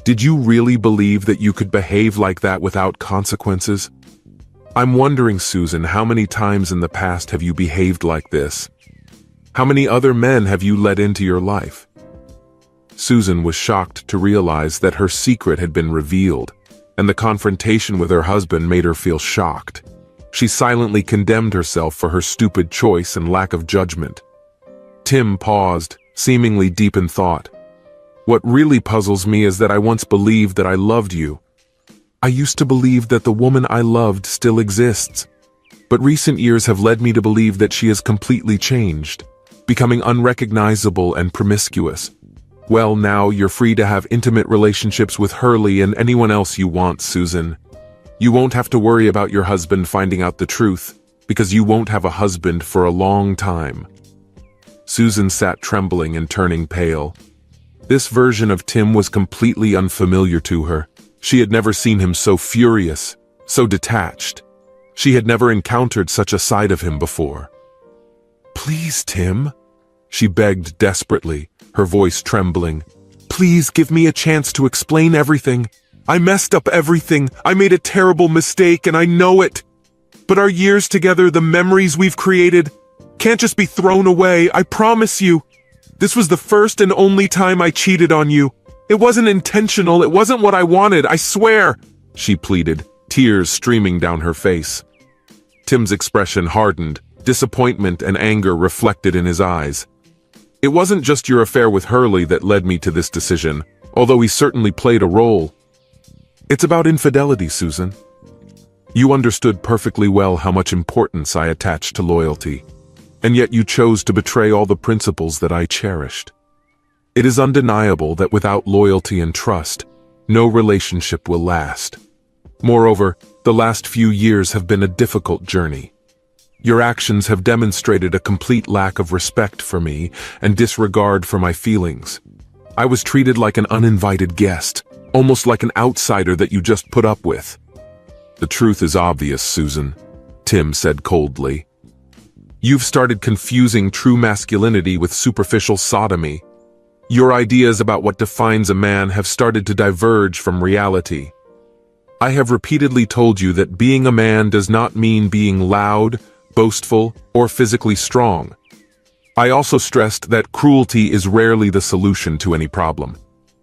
Did you really believe that you could behave like that without consequences? I'm wondering, Susan, how many times in the past have you behaved like this? How many other men have you let into your life? Susan was shocked to realize that her secret had been revealed, and the confrontation with her husband made her feel shocked. She silently condemned herself for her stupid choice and lack of judgment. Tim paused, seemingly deep in thought. What really puzzles me is that I once believed that I loved you. I used to believe that the woman I loved still exists. But recent years have led me to believe that she has completely changed, becoming unrecognizable and promiscuous. Well, now you're free to have intimate relationships with Hurley and anyone else you want, Susan. You won't have to worry about your husband finding out the truth, because you won't have a husband for a long time. Susan sat trembling and turning pale. This version of Tim was completely unfamiliar to her. She had never seen him so furious, so detached. She had never encountered such a side of him before. Please, Tim, she begged desperately, her voice trembling. Please give me a chance to explain everything. I messed up everything. I made a terrible mistake, and I know it. But our years together, the memories we've created, can't just be thrown away, I promise you. This was the first and only time I cheated on you. It wasn't intentional, it wasn't what I wanted, I swear, she pleaded, tears streaming down her face. Tim's expression hardened, disappointment and anger reflected in his eyes. It wasn't just your affair with Hurley that led me to this decision, although he certainly played a role. It's about infidelity, Susan. You understood perfectly well how much importance I attach to loyalty, and yet you chose to betray all the principles that I cherished. It is undeniable that without loyalty and trust, no relationship will last. Moreover, the last few years have been a difficult journey. Your actions have demonstrated a complete lack of respect for me and disregard for my feelings. I was treated like an uninvited guest, almost like an outsider that you just put up with. The truth is obvious, Susan, Tim said coldly. You've started confusing true masculinity with superficial sodomy. Your ideas about what defines a man have started to diverge from reality. I have repeatedly told you that being a man does not mean being loud, boastful, or physically strong. I also stressed that cruelty is rarely the solution to any problem.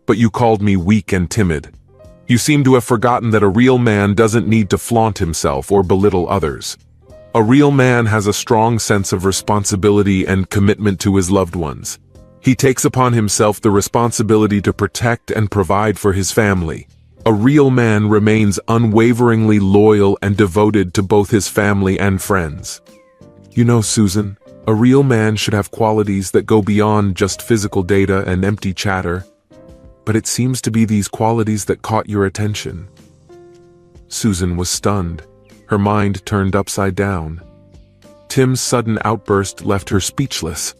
But you called me weak and timid. You seem to have forgotten that a real man doesn't need to flaunt himself or belittle others. A real man has a strong sense of responsibility and commitment to his loved ones. He takes upon himself the responsibility to protect and provide for his family. A real man remains unwaveringly loyal and devoted to both his family and friends. You know, Susan, a real man should have qualities that go beyond just physical data and empty chatter. But it seems to be these qualities that caught your attention. Susan was stunned, her mind turned upside down. Tim's sudden outburst left her speechless.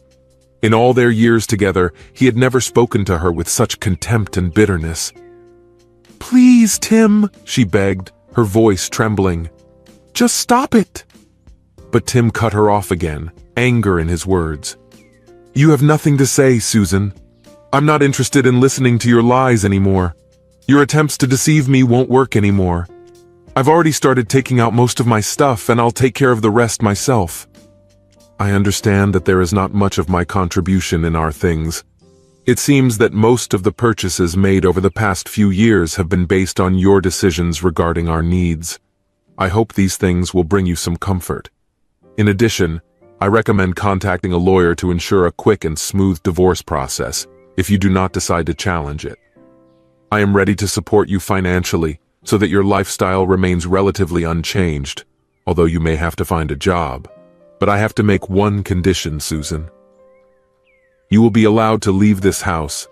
In all their years together, he had never spoken to her with such contempt and bitterness. Please, Tim, she begged, her voice trembling. Just stop it. But Tim cut her off again, anger in his words. You have nothing to say, Susan. I'm not interested in listening to your lies anymore. Your attempts to deceive me won't work anymore. I've already started taking out most of my stuff, and I'll take care of the rest myself. I understand that there is not much of my contribution in our things. It seems that most of the purchases made over the past few years have been based on your decisions regarding our needs. I hope these things will bring you some comfort. In addition, I recommend contacting a lawyer to ensure a quick and smooth divorce process if you do not decide to challenge it. I am ready to support you financially so that your lifestyle remains relatively unchanged, although you may have to find a job. But I have to make one condition, Susan. You will be allowed to leave this house,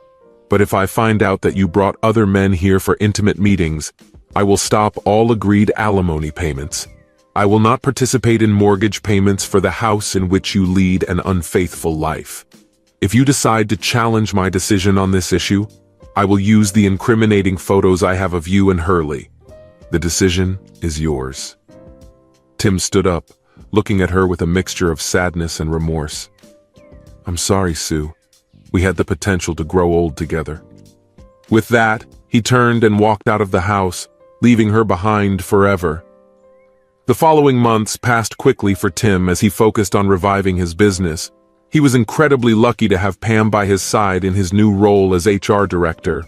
but if I find out that you brought other men here for intimate meetings, I will stop all agreed alimony payments. I will not participate in mortgage payments for the house in which you lead an unfaithful life. If you decide to challenge my decision on this issue, I will use the incriminating photos I have of you and Hurley. The decision is yours. Tim stood up, looking at her with a mixture of sadness and remorse. I'm sorry, Sue. We had the potential to grow old together. With that, he turned and walked out of the house, leaving her behind forever. The following months passed quickly for Tim as he focused on reviving his business. He was incredibly lucky to have Pam by his side in his new role as HR director.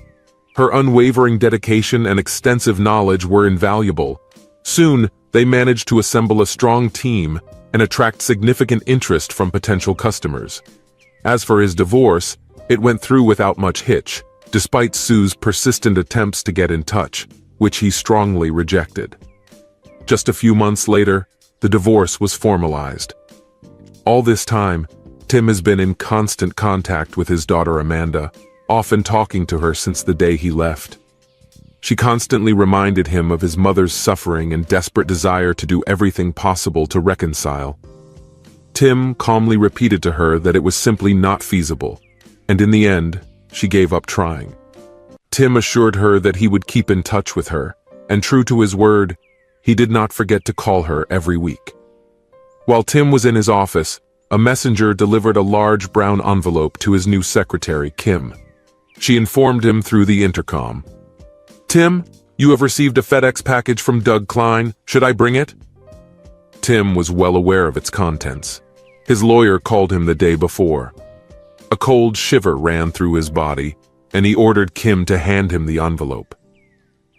Her unwavering dedication and extensive knowledge were invaluable. Soon, they managed to assemble a strong team and attract significant interest from potential customers. As for his divorce, it went through without much hitch, despite Sue's persistent attempts to get in touch, which he strongly rejected. Just a few months later, the divorce was formalized. All this time, Tim has been in constant contact with his daughter Amanda, often talking to her since the day he left. She constantly reminded him of his mother's suffering and desperate desire to do everything possible to reconcile. Tim calmly repeated to her that it was simply not feasible, and in the end, she gave up trying. Tim assured her that he would keep in touch with her, and true to his word, he did not forget to call her every week. While Tim was in his office, a messenger delivered a large brown envelope to his new secretary, Kim. She informed him through the intercom. Tim, you have received a FedEx package from Doug Klein. Should I bring it? Tim was well aware of its contents. His lawyer called him the day before. A cold shiver ran through his body, and he ordered Kim to hand him the envelope.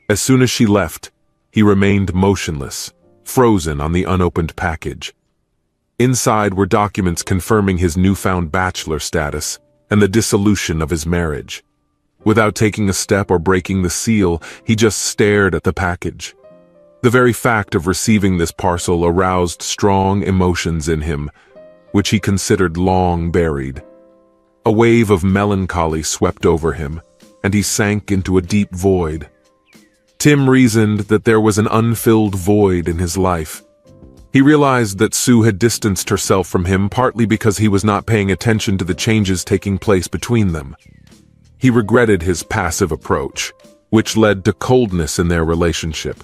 As soon as she left, he remained motionless, frozen on the unopened package. Inside were documents confirming his newfound bachelor status and the dissolution of his marriage. Without taking a step or breaking the seal, he just stared at the package. The very fact of receiving this parcel aroused strong emotions in him, which he considered long buried. A wave of melancholy swept over him, and he sank into a deep void. Tim reasoned that there was an unfilled void in his life. He realized that Sue had distanced herself from him partly because he was not paying attention to the changes taking place between them. He regretted his passive approach, which led to coldness in their relationship.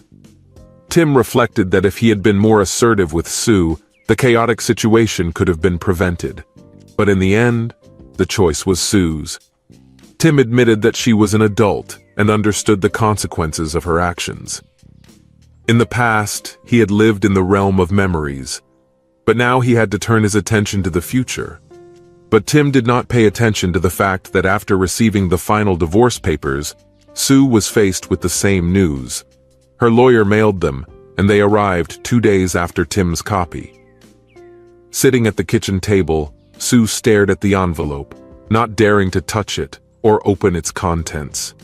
Tim reflected that if he had been more assertive with Sue, the chaotic situation could have been prevented. But in the end, the choice was Sue's. Tim admitted that she was an adult and understood the consequences of her actions. In the past, he had lived in the realm of memories, but now he had to turn his attention to the future. But Tim did not pay attention to the fact that after receiving the final divorce papers, Sue was faced with the same news. Her lawyer mailed them, and they arrived 2 days after Tim's copy. Sitting at the kitchen table, Sue stared at the envelope, not daring to touch it or open its contents.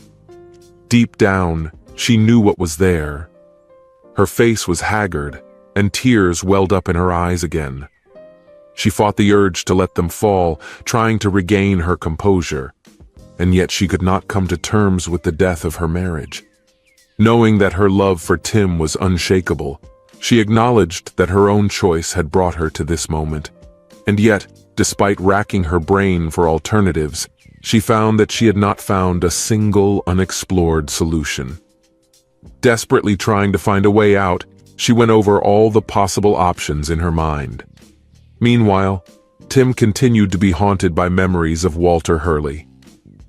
Deep down, she knew what was there. Her face was haggard, and tears welled up in her eyes again. She fought the urge to let them fall, trying to regain her composure, and yet she could not come to terms with the death of her marriage. Knowing that her love for Tim was unshakable, she acknowledged that her own choice had brought her to this moment. And yet, despite racking her brain for alternatives, she found that she had not found a single unexplored solution. Desperately trying to find a way out, she went over all the possible options in her mind. Meanwhile, Tim continued to be haunted by memories of Walter Hurley.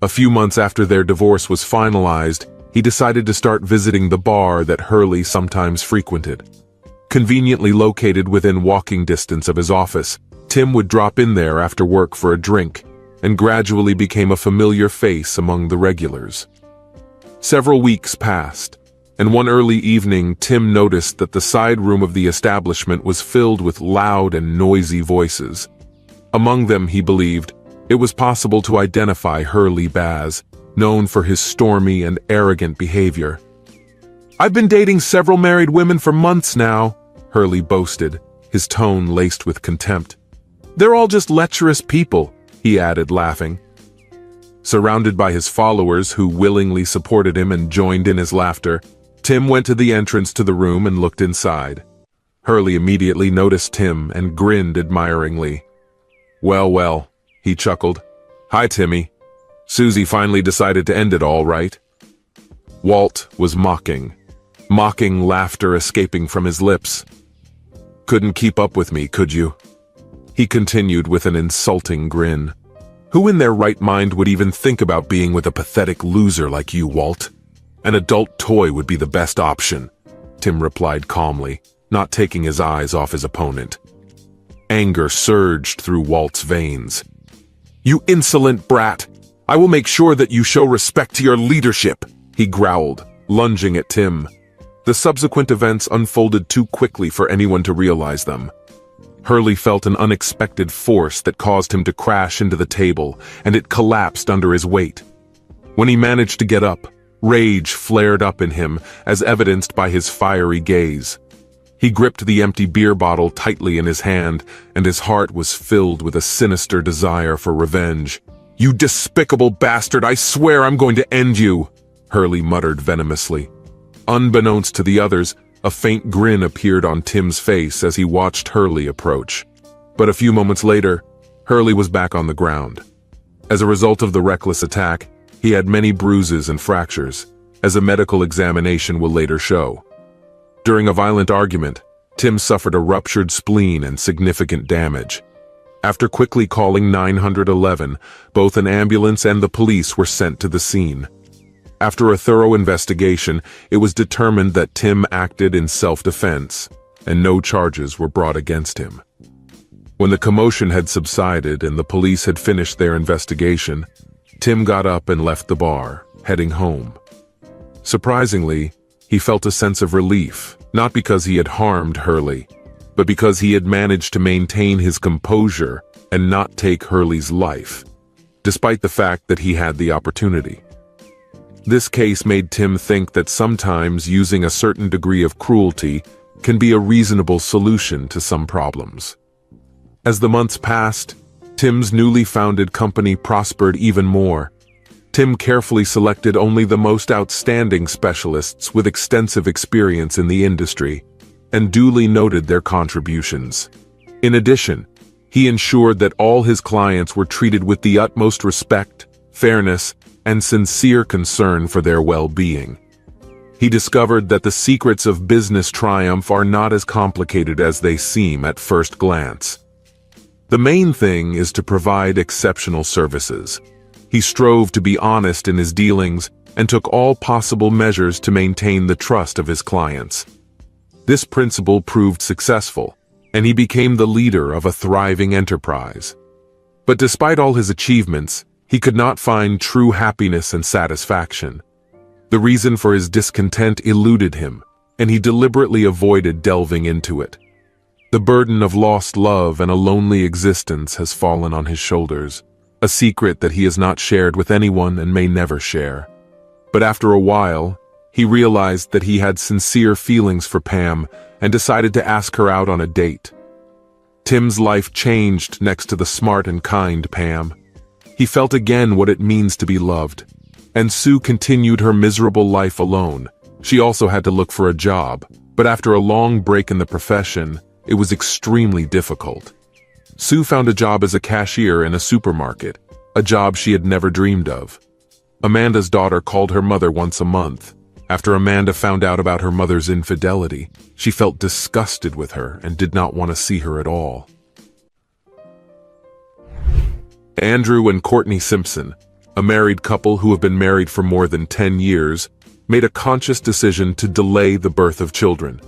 A few months after their divorce was finalized, he decided to start visiting the bar that Hurley sometimes frequented. Conveniently located within walking distance of his office, Tim would drop in there after work for a drink, and gradually became a familiar face among the regulars. Several weeks passed, and one early evening Tim noticed that the side room of the establishment was filled with loud and noisy voices. Among them, he believed, it was possible to identify Hurley Baz, known for his stormy and arrogant behavior. "I've been dating several married women for months now," Hurley boasted, his tone laced with contempt. "They're all just lecherous people," he added, laughing. Surrounded by his followers who willingly supported him and joined in his laughter, Tim went to the entrance to the room and looked inside. Hurley immediately noticed Tim and grinned admiringly. "Well, well," he chuckled. "Hi, Timmy. Susie finally decided to end it all, right?" Walt was mocking laughter escaping from his lips. "Couldn't keep up with me, could you?" he continued with an insulting grin. "Who in their right mind would even think about being with a pathetic loser like you, Walt? An adult toy would be the best option," Tim replied calmly, not taking his eyes off his opponent. Anger surged through Walt's veins. "You insolent brat! I will make sure that you show respect to your leadership," he growled, lunging at Tim. The subsequent events unfolded too quickly for anyone to realize them. Hurley felt an unexpected force that caused him to crash into the table, and it collapsed under his weight. When he managed to get up, rage flared up in him, as evidenced by his fiery gaze. He gripped the empty beer bottle tightly in his hand, and his heart was filled with a sinister desire for revenge. "You despicable bastard, I swear I'm going to end you," Hurley muttered venomously. Unbeknownst to the others, a faint grin appeared on Tim's face as he watched Hurley approach. But a few moments later, Hurley was back on the ground. As a result of the reckless attack, he had many bruises and fractures, as a medical examination will later show. During a violent argument, Tim suffered a ruptured spleen and significant damage. After quickly calling 911, both an ambulance and the police were sent to the scene. After a thorough investigation, it was determined that Tim acted in self-defense, and no charges were brought against him. When the commotion had subsided and the police had finished their investigation, Tim got up and left the bar, heading home. Surprisingly, he felt a sense of relief, not because he had harmed Hurley, but because he had managed to maintain his composure and not take Hurley's life, despite the fact that he had the opportunity. This case made Tim think that sometimes using a certain degree of cruelty can be a reasonable solution to some problems. As the months passed, Tim's newly founded company prospered even more. Tim carefully selected only the most outstanding specialists with extensive experience in the industry, and duly noted their contributions. In addition, he ensured that all his clients were treated with the utmost respect, fairness, and sincere concern for their well-being. He discovered that the secrets of business triumph are not as complicated as they seem at first glance. The main thing is to provide exceptional services. He strove to be honest in his dealings and took all possible measures to maintain the trust of his clients. This principle proved successful, and he became the leader of a thriving enterprise. But despite all his achievements, he could not find true happiness and satisfaction. The reason for his discontent eluded him, and he deliberately avoided delving into it. The burden of lost love and a lonely existence has fallen on his shoulders, a secret that he has not shared with anyone and may never share. But after a while, he realized that he had sincere feelings for Pam and decided to ask her out on a date. Tim's life changed next to the smart and kind Pam. He felt again what it means to be loved. And Sue continued her miserable life alone. She also had to look for a job, but after a long break in the profession, it was extremely difficult. Sue found a job as a cashier in a supermarket, a job she had never dreamed of. Amanda's daughter called her mother once a month. After Amanda found out about her mother's infidelity, she felt disgusted with her and did not want to see her at all. Andrew and Courtney Simpson, a married couple who have been married for more than 10 years, made a conscious decision to delay the birth of children.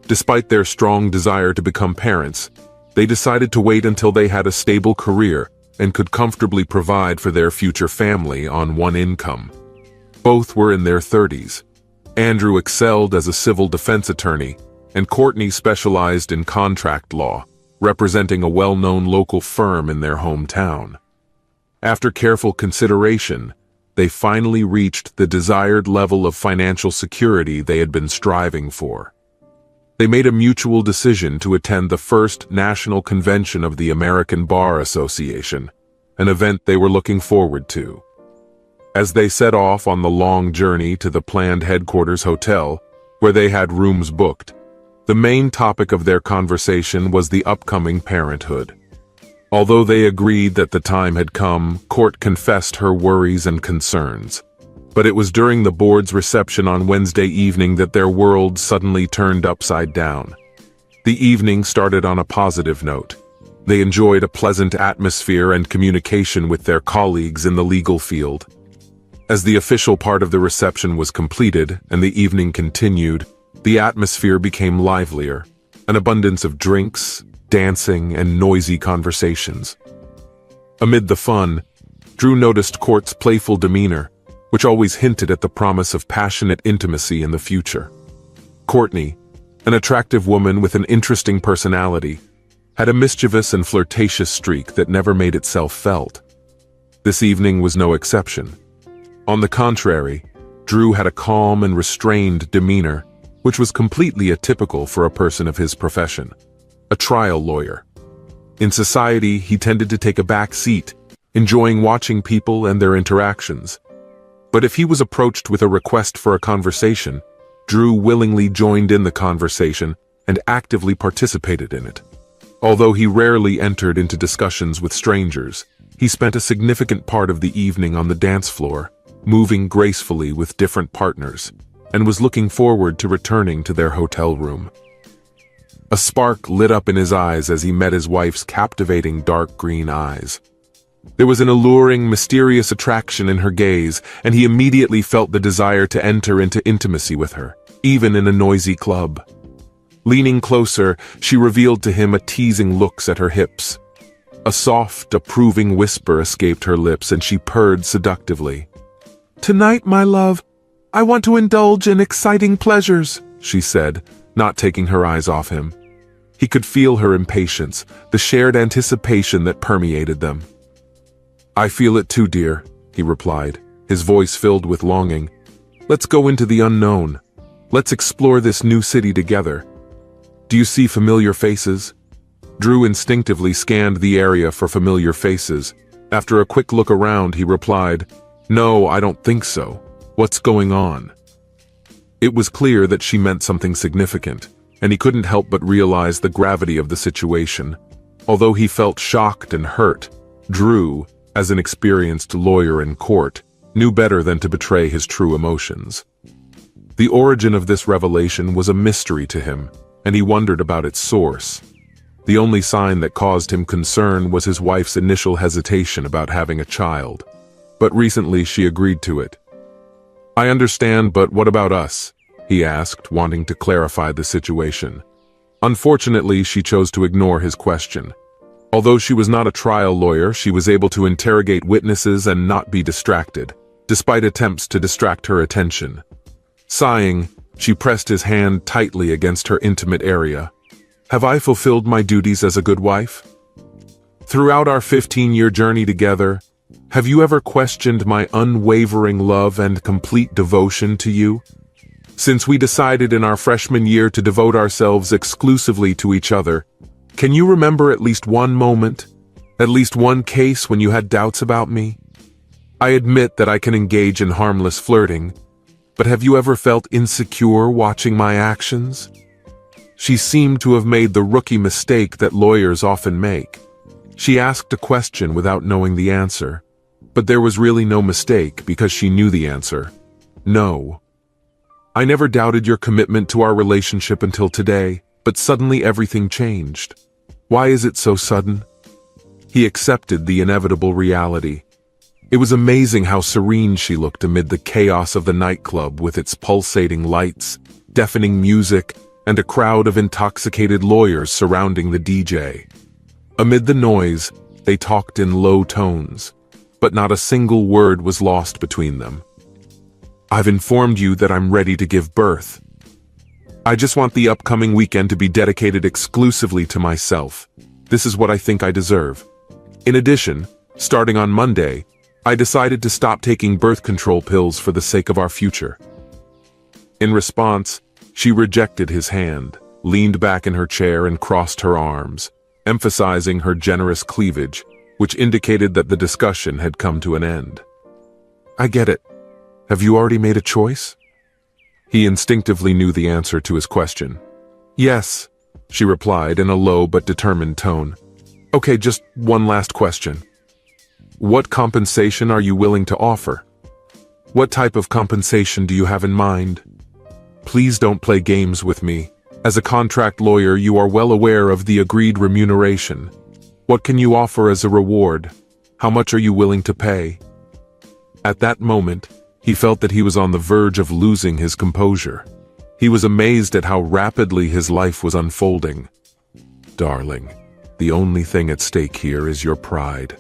Despite their strong desire to become parents, they decided to wait until they had a stable career and could comfortably provide for their future family on one income. Both were in their 30s. Andrew excelled as a civil defense attorney, and Courtney specialized in contract law, representing a well-known local firm in their hometown. After careful consideration, they finally reached the desired level of financial security they had been striving for. They made a mutual decision to attend the first national convention of the American Bar Association, an event they were looking forward to. As they set off on the long journey to the planned headquarters hotel, where they had rooms booked, the main topic of their conversation was the upcoming parenthood. Although they agreed that the time had come, Court confessed her worries and concerns. But it was during the board's reception on Wednesday evening that their world suddenly turned upside down. The evening started on a positive note. They enjoyed a pleasant atmosphere and communication with their colleagues in the legal field. As the official part of the reception was completed and the evening continued, the atmosphere became livelier, an abundance of drinks, dancing, and noisy conversations. Amid the fun, Drew noticed Court's playful demeanor, which always hinted at the promise of passionate intimacy in the future. Courtney, an attractive woman with an interesting personality, had a mischievous and flirtatious streak that never made itself felt. This evening was no exception. On the contrary, Drew had a calm and restrained demeanor, which was completely atypical for a person of his profession, a trial lawyer. In society, he tended to take a back seat, enjoying watching people and their interactions. But if he was approached with a request for a conversation, Drew willingly joined in the conversation and actively participated in it. Although he rarely entered into discussions with strangers, he spent a significant part of the evening on the dance floor, moving gracefully with different partners, and was looking forward to returning to their hotel room. A spark lit up in his eyes as he met his wife's captivating dark green eyes. There was an alluring, mysterious attraction in her gaze, and he immediately felt the desire to enter into intimacy with her, even in a noisy club. Leaning closer, she revealed to him a teasing look at her hips. A soft, approving whisper escaped her lips, and she purred seductively. "Tonight, my love, I want to indulge in exciting pleasures," she said, not taking her eyes off him. He could feel her impatience, the shared anticipation that permeated them. "I feel it too, dear," he replied, his voice filled with longing. "Let's go into the unknown. Let's explore this new city together. Do you see familiar faces?" Drew instinctively scanned the area for familiar faces. After a quick look around, he replied, "No, I don't think so. What's going on?" It was clear that she meant something significant, and he couldn't help but realize the gravity of the situation. Although he felt shocked and hurt, Drew, as an experienced lawyer in court, knew better than to betray his true emotions. The origin of this revelation was a mystery to him, and he wondered about its source. The only sign that caused him concern was his wife's initial hesitation about having a child. But recently she agreed to it. "I understand, but what about us?" he asked, wanting to clarify the situation. Unfortunately, she chose to ignore his question. Although she was not a trial lawyer, she was able to interrogate witnesses and not be distracted, despite attempts to distract her attention. Sighing, she pressed his hand tightly against her intimate area. "Have I fulfilled my duties as a good wife? Throughout our 15-year journey together, have you ever questioned my unwavering love and complete devotion to you? Since we decided in our freshman year to devote ourselves exclusively to each other, can you remember at least one moment, at least one case when you had doubts about me? I admit that I can engage in harmless flirting, but have you ever felt insecure watching my actions?" She seemed to have made the rookie mistake that lawyers often make. She asked a question without knowing the answer, but there was really no mistake because she knew the answer. "No. I never doubted your commitment to our relationship until today, but suddenly everything changed. Why is it so sudden?" He accepted the inevitable reality. It was amazing how serene she looked amid the chaos of the nightclub with its pulsating lights, deafening music, and a crowd of intoxicated lawyers surrounding the DJ. Amid the noise, they talked in low tones, but not a single word was lost between them. I've informed you that I'm ready to give birth. I just want the upcoming weekend to be dedicated exclusively to myself. This is what I think I deserve. In addition, starting on Monday, I decided to stop taking birth control pills for the sake of our future." In response, she rejected his hand, leaned back in her chair and crossed her arms, emphasizing her generous cleavage, which indicated that the discussion had come to an end. "I get it. Have you already made a choice?" He instinctively knew the answer to his question. "Yes," she replied in a low but determined tone. "Okay, just one last question. What compensation are you willing to offer? What type of compensation do you have in mind? Please don't play games with me. As a contract lawyer, you are well aware of the agreed remuneration. What can you offer as a reward? How much are you willing to pay?" At that moment, he felt that he was on the verge of losing his composure. He was amazed at how rapidly his life was unfolding. "Darling, the only thing at stake here is your pride.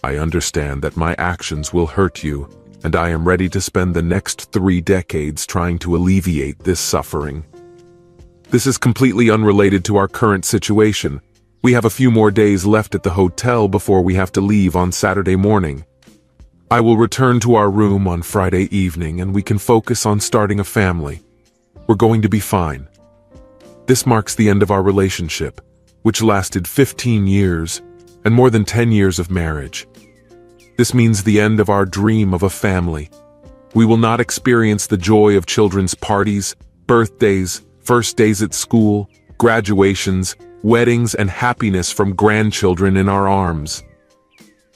I understand that my actions will hurt you, and I am ready to spend the next 3 decades trying to alleviate this suffering. This is completely unrelated to our current situation. We have a few more days left at the hotel before we have to leave on Saturday morning. I will return to our room on Friday evening and we can focus on starting a family. We're going to be fine. This marks the end of our relationship, which lasted 15 years and more than 10 years of marriage. This means the end of our dream of a family. We will not experience the joy of children's parties, birthdays, first days at school, graduations, weddings, and happiness from grandchildren in our arms."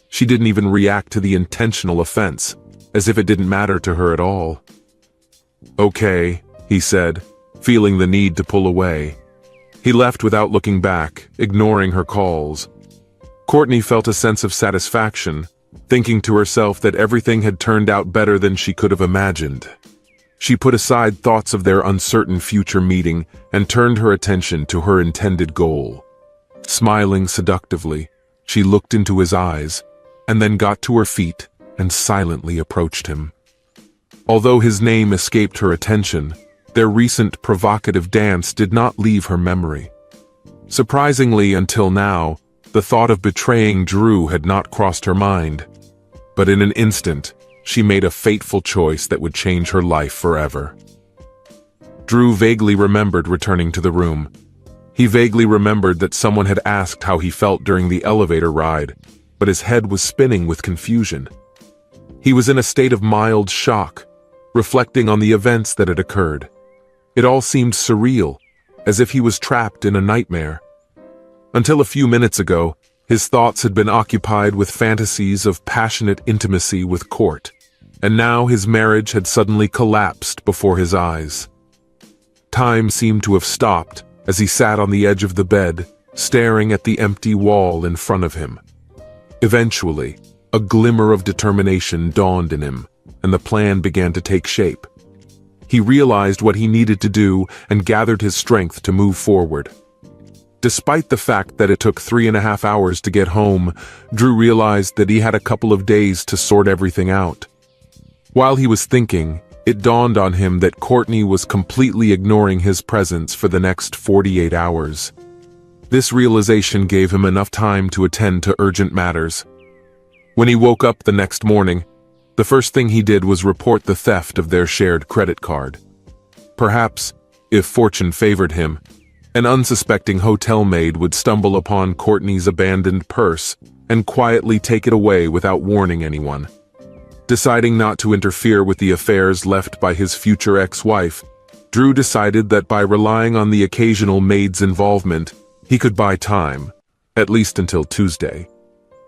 She didn't even react to the intentional offense, as if it didn't matter to her at all. "Okay," he said, feeling the need to pull away. He left without looking back, ignoring her calls. Courtney felt a sense of satisfaction, thinking to herself that everything had turned out better than she could have imagined. She put aside thoughts of their uncertain future meeting and turned her attention to her intended goal. Smiling seductively, she looked into his eyes, and then got to her feet and silently approached him. Although his name escaped her attention, their recent provocative dance did not leave her memory. Surprisingly, until now, the thought of betraying Drew had not crossed her mind. But in an instant, she made a fateful choice that would change her life forever. Drew vaguely remembered returning to the room. He vaguely remembered that someone had asked how he felt during the elevator ride, but his head was spinning with confusion. He was in a state of mild shock, reflecting on the events that had occurred. It all seemed surreal, as if he was trapped in a nightmare. Until a few minutes ago, his thoughts had been occupied with fantasies of passionate intimacy with Court, and now his marriage had suddenly collapsed before his eyes. Time seemed to have stopped as he sat on the edge of the bed, staring at the empty wall in front of him. Eventually, a glimmer of determination dawned in him, and the plan began to take shape. He realized what he needed to do and gathered his strength to move forward. Despite the fact that it took 3.5 hours to get home, Drew realized that he had a couple of days to sort everything out. While he was thinking, it dawned on him that Courtney was completely ignoring his presence for the next 48 hours. This realization gave him enough time to attend to urgent matters. When he woke up the next morning, the first thing he did was report the theft of their shared credit card. Perhaps, if fortune favored him, an unsuspecting hotel maid would stumble upon Courtney's abandoned purse and quietly take it away without warning anyone. Deciding not to interfere with the affairs left by his future ex-wife, Drew decided that by relying on the occasional maid's involvement, he could buy time, at least until Tuesday.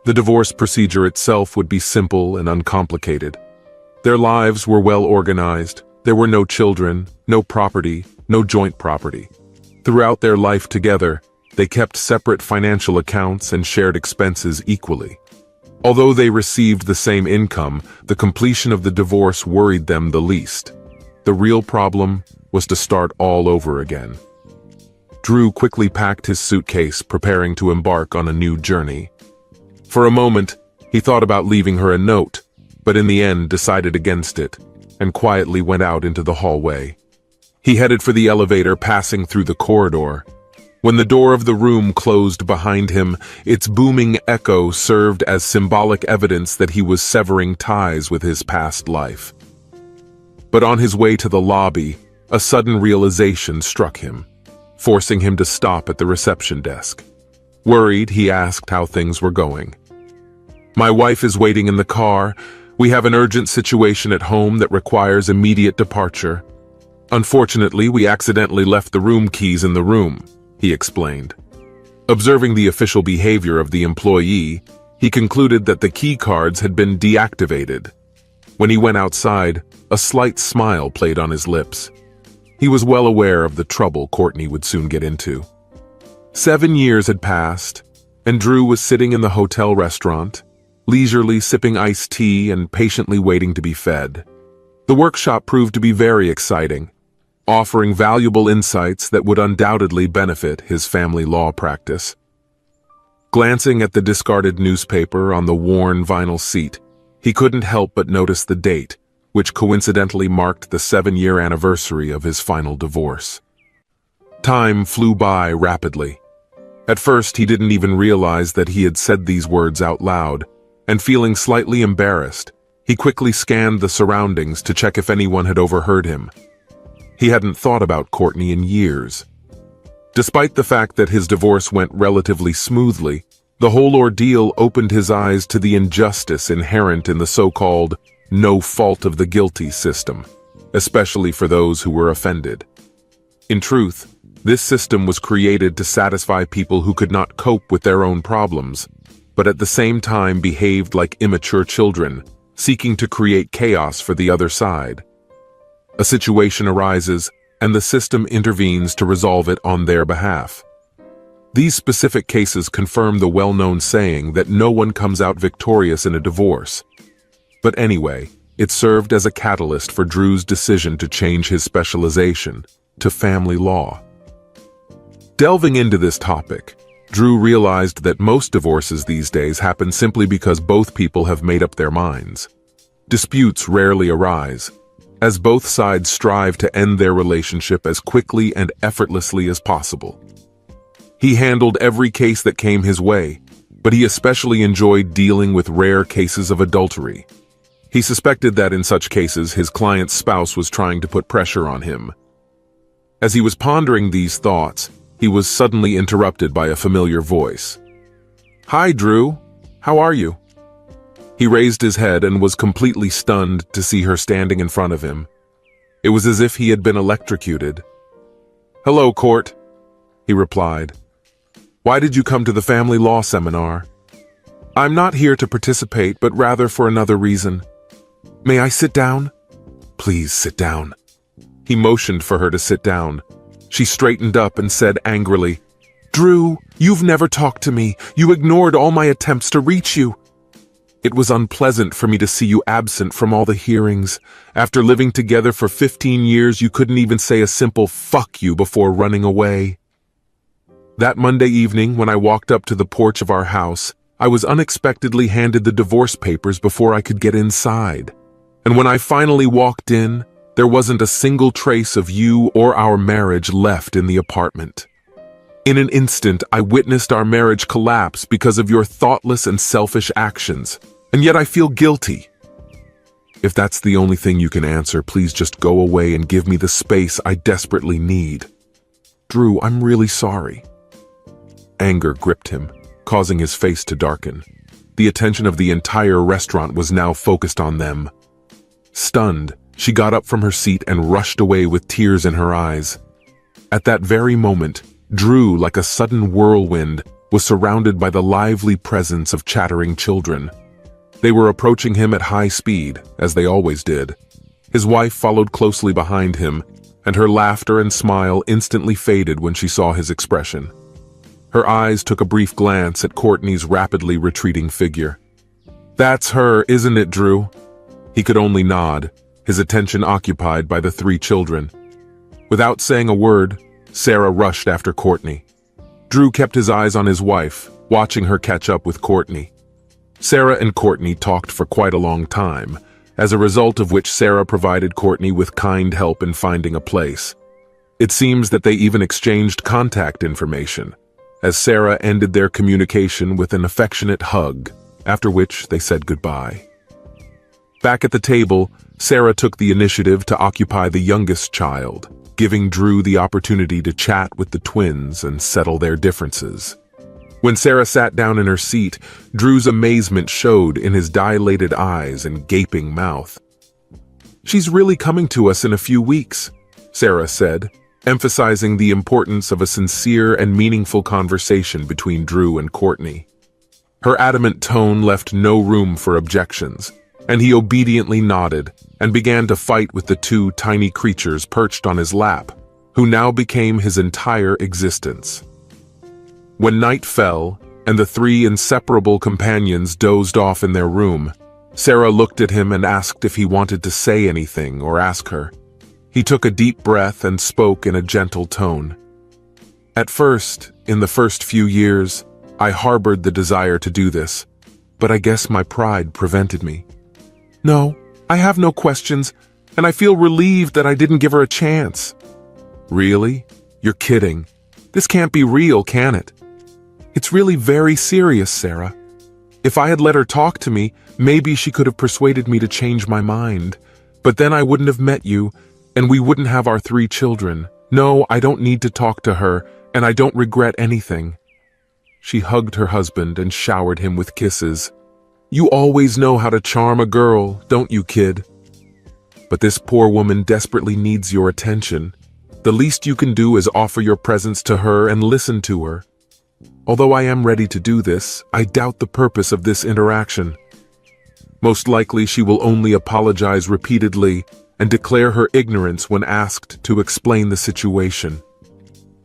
The divorce procedure itself would be simple and uncomplicated. Their lives were well organized. There were no children, no property, no joint property. Throughout their life together, they kept separate financial accounts and shared expenses equally. Although they received the same income, the completion of the divorce worried them the least. The real problem was to start all over again. Drew quickly packed his suitcase, preparing to embark on a new journey. For a moment, he thought about leaving her a note, but in the end decided against it. and quietly went out into the hallway. He headed for the elevator, passing through the corridor. When the door of the room closed behind him, its booming echo served as symbolic evidence that he was severing ties with his past life. But on his way to the lobby, a sudden realization struck him, forcing him to stop at the reception desk. Worried, he asked how things were going. "My wife is waiting in the car. We have an urgent situation at home that requires immediate departure. Unfortunately, we accidentally left the room keys in the room," he explained. Observing the official behavior of the employee, he concluded that the key cards had been deactivated. When he went outside, a slight smile played on his lips. He was well aware of the trouble Courtney would soon get into. 7 years had passed, and Drew was sitting in the hotel restaurant, leisurely sipping iced tea and patiently waiting to be fed. The workshop proved to be very exciting, offering valuable insights that would undoubtedly benefit his family law practice. Glancing at the discarded newspaper on the worn vinyl seat, he couldn't help but notice the date, which coincidentally marked the 7-year anniversary of his final divorce. Time flew by rapidly. At first, he didn't even realize that he had said these words out loud, and feeling slightly embarrassed, he quickly scanned the surroundings to check if anyone had overheard him. He hadn't thought about Courtney in years. Despite the fact that his divorce went relatively smoothly, the whole ordeal opened his eyes to the injustice inherent in the so-called no fault of the guilty system, especially for those who were offended. In truth, this system was created to satisfy people who could not cope with their own problems, but at the same time behaved like immature children, seeking to create chaos for the other side. A situation arises, and the system intervenes to resolve it on their behalf. These specific cases confirm the well-known saying that no one comes out victorious in a divorce. But anyway, it served as a catalyst for Drew's decision to change his specialization to family law. Delving into this topic, Drew realized that most divorces these days happen simply because both people have made up their minds. Disputes rarely arise, as both sides strive to end their relationship as quickly and effortlessly as possible. He handled every case that came his way, but he especially enjoyed dealing with rare cases of adultery. He suspected that in such cases his client's spouse was trying to put pressure on him. As he was pondering these thoughts, he was suddenly interrupted by a familiar voice. "Hi, Drew. How are you?" He raised his head and was completely stunned to see her standing in front of him. It was as if he had been electrocuted. "Hello, Court," he replied. "Why did you come to the family law seminar?" "I'm not here to participate, but rather for another reason. May I sit down?" "Please sit down." He motioned for her to sit down. She straightened up and said angrily, "Drew, you've never talked to me. You ignored all my attempts to reach you. It was unpleasant for me to see you absent from all the hearings. After living together for 15 years, you couldn't even say a simple fuck you before running away." That Monday evening, when I walked up to the porch of our house, I was unexpectedly handed the divorce papers before I could get inside. And when I finally walked in, there wasn't a single trace of you or our marriage left in the apartment. In an instant, I witnessed our marriage collapse because of your thoughtless and selfish actions, and yet I feel guilty. If that's the only thing you can answer, please just go away and give me the space I desperately need. Drew, I'm really sorry. Anger gripped him, causing his face to darken. The attention of the entire restaurant was now focused on them. Stunned, she got up from her seat and rushed away with tears in her eyes. At that very moment, Drew, like a sudden whirlwind, was surrounded by the lively presence of chattering children. They were approaching him at high speed, as they always did. His wife followed closely behind him, and her laughter and smile instantly faded when she saw his expression. Her eyes took a brief glance at Courtney's rapidly retreating figure. "That's her, isn't it, Drew?" He could only nod, his attention occupied by the 3 children. Without saying a word, Sarah rushed after Courtney. Drew kept his eyes on his wife, watching her catch up with Courtney. Sarah and Courtney talked for quite a long time, as a result of which Sarah provided Courtney with kind help in finding a place. It seems that they even exchanged contact information, as Sarah ended their communication with an affectionate hug, after which they said goodbye. Back at the table, Sarah took the initiative to occupy the youngest child, giving Drew the opportunity to chat with the twins and settle their differences. When Sarah sat down in her seat, Drew's amazement showed in his dilated eyes and gaping mouth. "She's really coming to us in a few weeks," Sarah said, emphasizing the importance of a sincere and meaningful conversation between Drew and Courtney. Her adamant tone left no room for objections, and he obediently nodded and began to fight with the two tiny creatures perched on his lap, who now became his entire existence. When night fell, and the three inseparable companions dozed off in their room, Sarah looked at him and asked if he wanted to say anything or ask her. He took a deep breath and spoke in a gentle tone. "At first, in the first few years, I harbored the desire to do this, but I guess my pride prevented me. No, I have no questions, and I feel relieved that I didn't give her a chance." "Really? You're kidding. This can't be real, can it?" "It's really very serious, Sarah. If I had let her talk to me, maybe she could have persuaded me to change my mind. But then I wouldn't have met you, and we wouldn't have our 3 children. No, I don't need to talk to her, and I don't regret anything." She hugged her husband and showered him with kisses. "You always know how to charm a girl, don't you, kid? But this poor woman desperately needs your attention. The least you can do is offer your presence to her and listen to her. Although I am ready to do this, I doubt the purpose of this interaction. Most likely she will only apologize repeatedly and declare her ignorance when asked to explain the situation.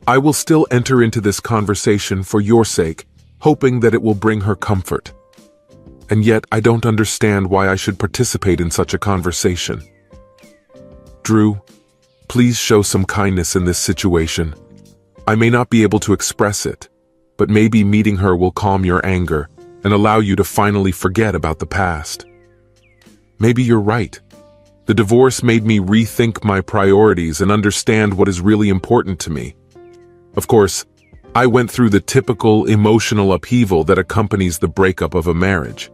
I will still enter into this conversation for your sake, hoping that it will bring her comfort. And yet I don't understand why I should participate in such a conversation. Drew, please show some kindness in this situation. I may not be able to express it, but maybe meeting her will calm your anger and allow you to finally forget about the past. Maybe you're right. The divorce made me rethink my priorities and understand what is really important to me. Of course, I went through the typical emotional upheaval that accompanies the breakup of a marriage,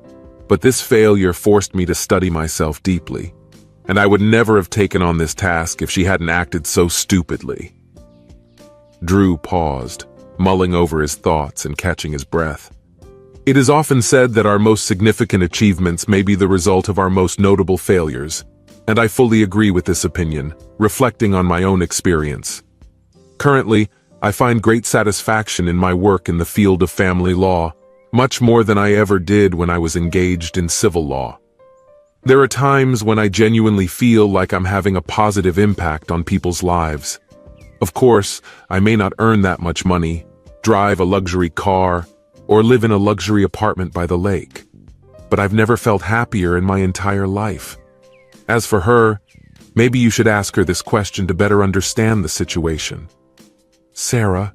but this failure forced me to study myself deeply, and I would never have taken on this task if she hadn't acted so stupidly. Drew paused, mulling over his thoughts and catching his breath. It is often said that our most significant achievements may be the result of our most notable failures, and I fully agree with this opinion, reflecting on my own experience. Currently, I find great satisfaction in my work in the field of family law, much more than I ever did when I was engaged in civil law. There are times when I genuinely feel like I'm having a positive impact on people's lives. Of course, I may not earn that much money, drive a luxury car, or live in a luxury apartment by the lake, but I've never felt happier in my entire life. As for her, maybe you should ask her this question to better understand the situation. Sarah,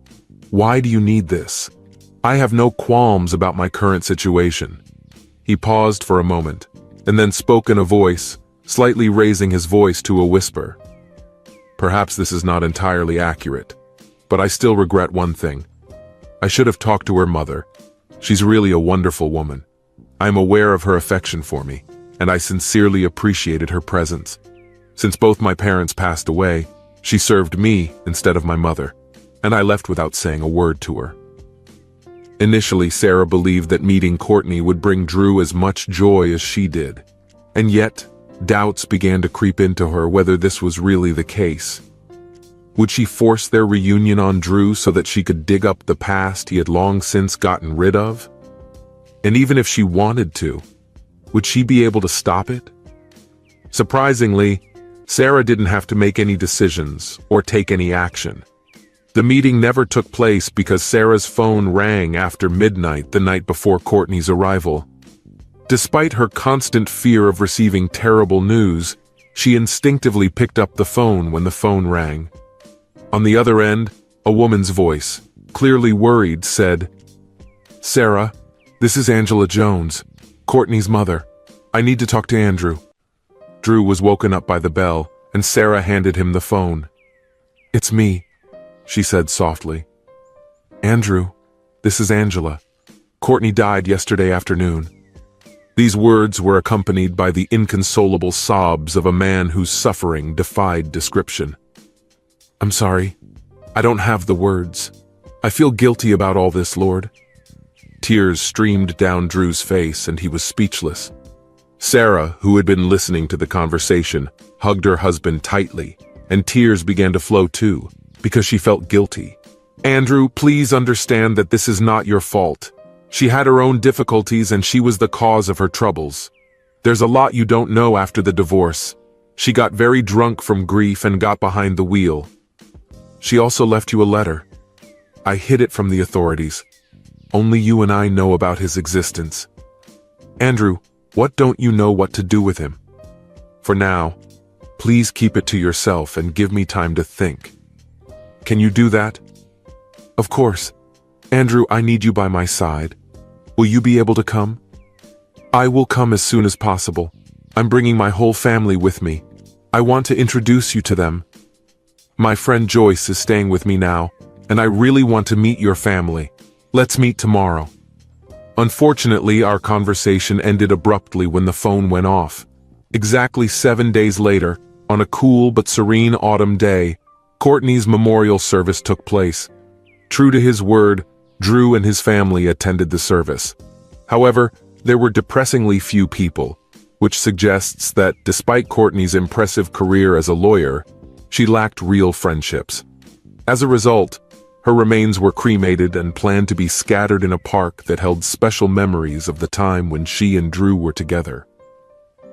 why do you need this? I have no qualms about my current situation. He paused for a moment, and then spoke in a voice, slightly raising his voice to a whisper. Perhaps this is not entirely accurate, but I still regret one thing. I should have talked to her mother. She's really a wonderful woman. I am aware of her affection for me, and I sincerely appreciated her presence. Since both my parents passed away, she served me instead of my mother, and I left without saying a word to her. Initially, Sarah believed that meeting Courtney would bring Drew as much joy as she did, and yet, doubts began to creep into her whether this was really the case. Would she force their reunion on Drew so that she could dig up the past he had long since gotten rid of? And even if she wanted to, would she be able to stop it? Surprisingly, Sarah didn't have to make any decisions or take any action. The meeting never took place because Sarah's phone rang after midnight the night before Courtney's arrival. Despite her constant fear of receiving terrible news, she instinctively picked up the phone when the phone rang. On the other end, a woman's voice, clearly worried, said, "Sarah, this is Angela Jones, Courtney's mother. I need to talk to Andrew." Drew was woken up by the bell, and Sarah handed him the phone. "It's me," she said softly. "Andrew, this is Angela. Courtney died yesterday afternoon." These words were accompanied by the inconsolable sobs of a man whose suffering defied description. "I'm sorry. I don't have the words. I feel guilty about all this, Lord." Tears streamed down Drew's face, and he was speechless. Sarah, who had been listening to the conversation, hugged her husband tightly, and tears began to flow too, because she felt guilty. "Andrew, please understand that this is not your fault. She had her own difficulties and she was the cause of her troubles. There's a lot you don't know after the divorce. She got very drunk from grief and got behind the wheel. She also left you a letter. I hid it from the authorities. Only you and I know about his existence. Andrew, what don't you know what to do with him? For now, please keep it to yourself and give me time to think. Can you do that?" "Of course. Andrew, I need you by my side. Will you be able to come?" "I will come as soon as possible. I'm bringing my whole family with me. I want to introduce you to them. My friend Joyce is staying with me now, and I really want to meet your family. Let's meet tomorrow." Unfortunately, our conversation ended abruptly when the phone went off. Exactly 7 days later, on a cool but serene autumn day, Courtney's memorial service took place. True to his word, Drew and his family attended the service. However, there were depressingly few people, which suggests that despite Courtney's impressive career as a lawyer, she lacked real friendships. As a result, her remains were cremated and planned to be scattered in a park that held special memories of the time when she and Drew were together.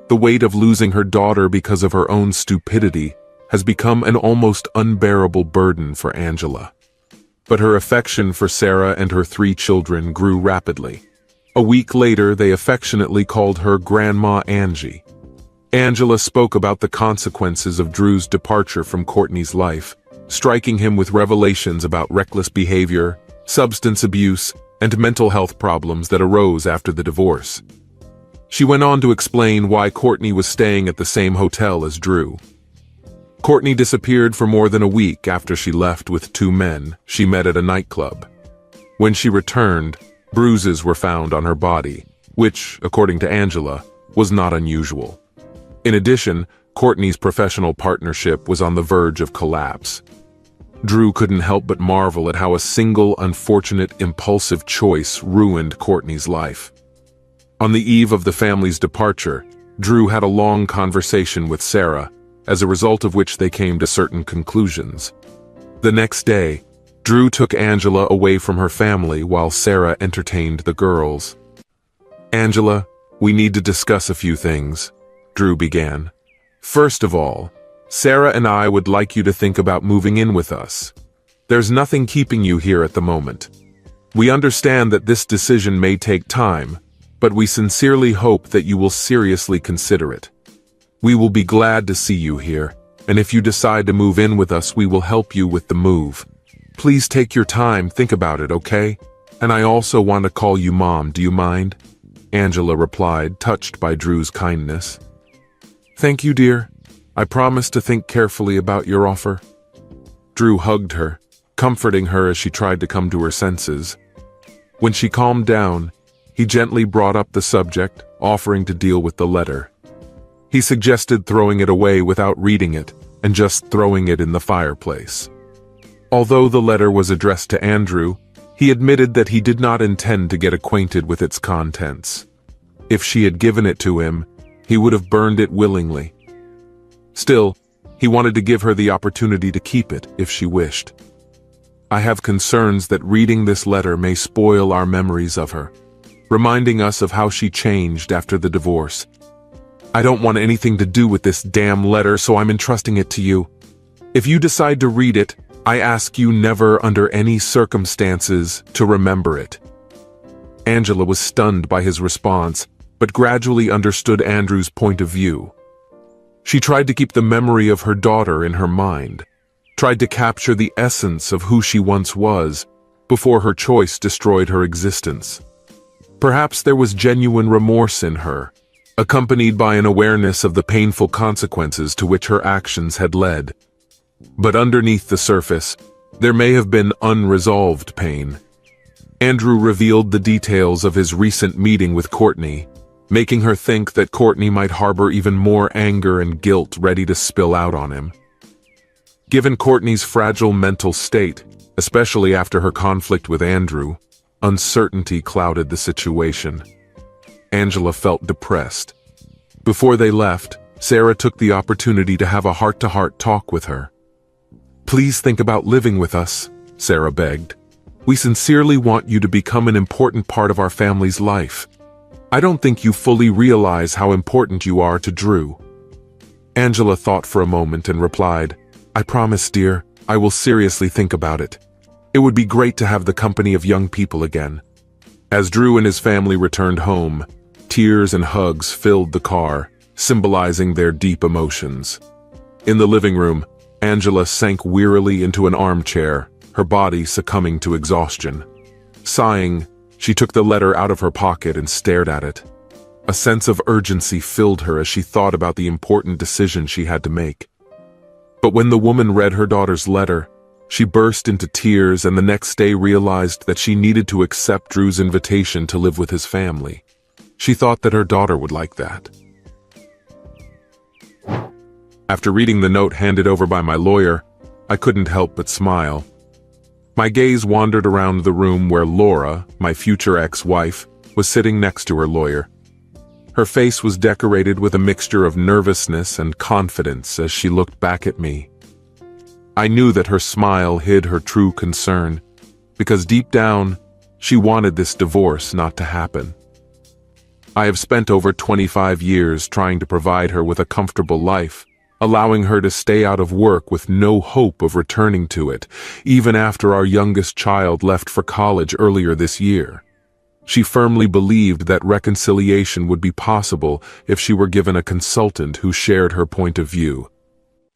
The weight of losing her daughter because of her own stupidity has become an almost unbearable burden for Angela. But her affection for Sarah and her 3 children grew rapidly. A week later, they affectionately called her Grandma Angie. Angela spoke about the consequences of Drew's departure from Courtney's life, striking him with revelations about reckless behavior, substance abuse, and mental health problems that arose after the divorce. She went on to explain why Courtney was staying at the same hotel as Drew. Courtney disappeared for more than a week after she left with 2 men she met at a nightclub. When she returned, bruises were found on her body, which, according to Angela, was not unusual. In addition, Courtney's professional partnership was on the verge of collapse. Drew couldn't help but marvel at how a single unfortunate impulsive choice ruined Courtney's life. On the eve of the family's departure, Drew had a long conversation with Sarah, as a result of which they came to certain conclusions. The next day, Drew took Angela away from her family while Sarah entertained the girls. "Angela, we need to discuss a few things," Drew began. "First of all, Sarah and I would like you to think about moving in with us. There's nothing keeping you here at the moment. We understand that this decision may take time, but we sincerely hope that you will seriously consider it. We will be glad to see you here, and if you decide to move in with us, we will help you with the move. Please take your time, think about it, okay? And I also want to call you Mom, do you mind?" Angela replied, touched by Drew's kindness. "Thank you, dear. I promise to think carefully about your offer." Drew hugged her, comforting her as she tried to come to her senses. When she calmed down, he gently brought up the subject, offering to deal with the letter. He suggested throwing it away without reading it, and just throwing it in the fireplace. Although the letter was addressed to Andrew, he admitted that he did not intend to get acquainted with its contents. If she had given it to him, he would have burned it willingly. Still, he wanted to give her the opportunity to keep it if she wished. "I have concerns that reading this letter may spoil our memories of her, reminding us of how she changed after the divorce. I don't want anything to do with this damn letter, so I'm entrusting it to you. If you decide to read it, I ask you never under any circumstances to remember it." Angela was stunned by his response, but gradually understood Andrew's point of view. She tried to keep the memory of her daughter in her mind, tried to capture the essence of who she once was, before her choice destroyed her existence. Perhaps there was genuine remorse in her, accompanied by an awareness of the painful consequences to which her actions had led. But underneath the surface, there may have been unresolved pain. Andrew revealed the details of his recent meeting with Courtney, making her think that Courtney might harbor even more anger and guilt ready to spill out on him. Given Courtney's fragile mental state, especially after her conflict with Andrew, uncertainty clouded the situation. Angela felt depressed. Before they left, Sarah took the opportunity to have a heart-to-heart talk with her. "Please think about living with us," Sarah begged. "We sincerely want you to become an important part of our family's life. I don't think you fully realize how important you are to Drew." Angela thought for a moment and replied, "I promise, dear, I will seriously think about it. It would be great to have the company of young people again." As Drew and his family returned home, tears and hugs filled the car, symbolizing their deep emotions. In the living room, Angela sank wearily into an armchair, her body succumbing to exhaustion. Sighing, she took the letter out of her pocket and stared at it. A sense of urgency filled her as she thought about the important decision she had to make. But when the woman read her daughter's letter, she burst into tears and the next day realized that she needed to accept Drew's invitation to live with his family. She thought that her daughter would like that. After reading the note handed over by my lawyer, I couldn't help but smile. My gaze wandered around the room where Laura, my future ex-wife, was sitting next to her lawyer. Her face was decorated with a mixture of nervousness and confidence as she looked back at me. I knew that her smile hid her true concern, because deep down, she wanted this divorce not to happen. I have spent over 25 years trying to provide her with a comfortable life, allowing her to stay out of work with no hope of returning to it, even after our youngest child left for college earlier this year. She firmly believed that reconciliation would be possible if she were given a consultant who shared her point of view.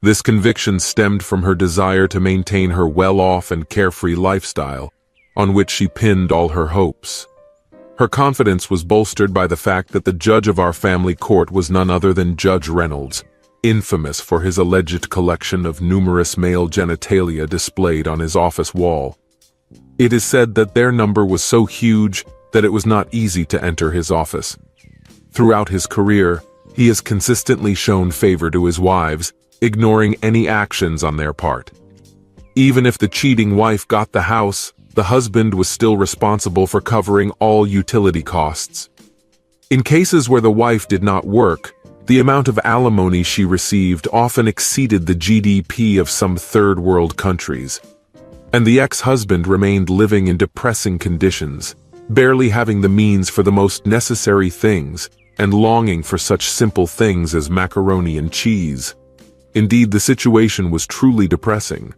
This conviction stemmed from her desire to maintain her well-off and carefree lifestyle, on which she pinned all her hopes. Her confidence was bolstered by the fact that the judge of our family court was none other than Judge Reynolds, infamous for his alleged collection of numerous male genitalia displayed on his office wall. It is said that their number was so huge that it was not easy to enter his office. Throughout his career, he has consistently shown favor to his wives, ignoring any actions on their part. Even if the cheating wife got the house, the husband was still responsible for covering all utility costs. In cases where the wife did not work, the amount of alimony she received often exceeded the GDP of some third-world countries. And the ex-husband remained living in depressing conditions, barely having the means for the most necessary things, and longing for such simple things as macaroni and cheese. Indeed, the situation was truly depressing.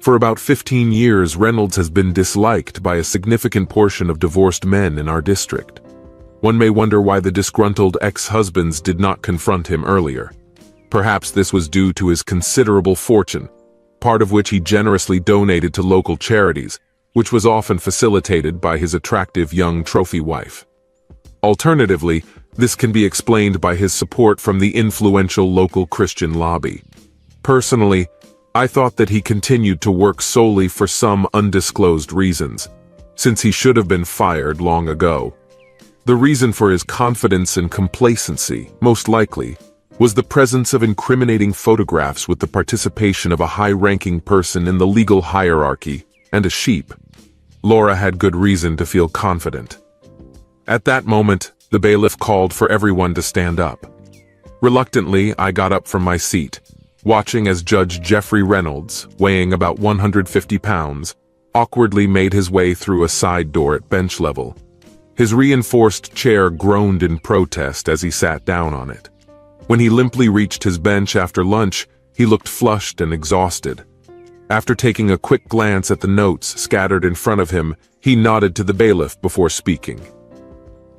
For about 15 years, Reynolds has been disliked by a significant portion of divorced men in our district. One may wonder why the disgruntled ex-husbands did not confront him earlier. Perhaps this was due to his considerable fortune, part of which he generously donated to local charities, which was often facilitated by his attractive young trophy wife. Alternatively, this can be explained by his support from the influential local Christian lobby. Personally, I thought that he continued to work solely for some undisclosed reasons, since he should have been fired long ago. The reason for his confidence and complacency, most likely, was the presence of incriminating photographs with the participation of a high-ranking person in the legal hierarchy and a sheep. Laura had good reason to feel confident. At that moment, the bailiff called for everyone to stand up. Reluctantly, I got up from my seat, watching as Judge Jeffrey Reynolds, weighing about 150 pounds, awkwardly made his way through a side door at bench level. His reinforced chair groaned in protest as he sat down on it. When he limply reached his bench after lunch, he looked flushed and exhausted. After taking a quick glance at the notes scattered in front of him, he nodded to the bailiff before speaking.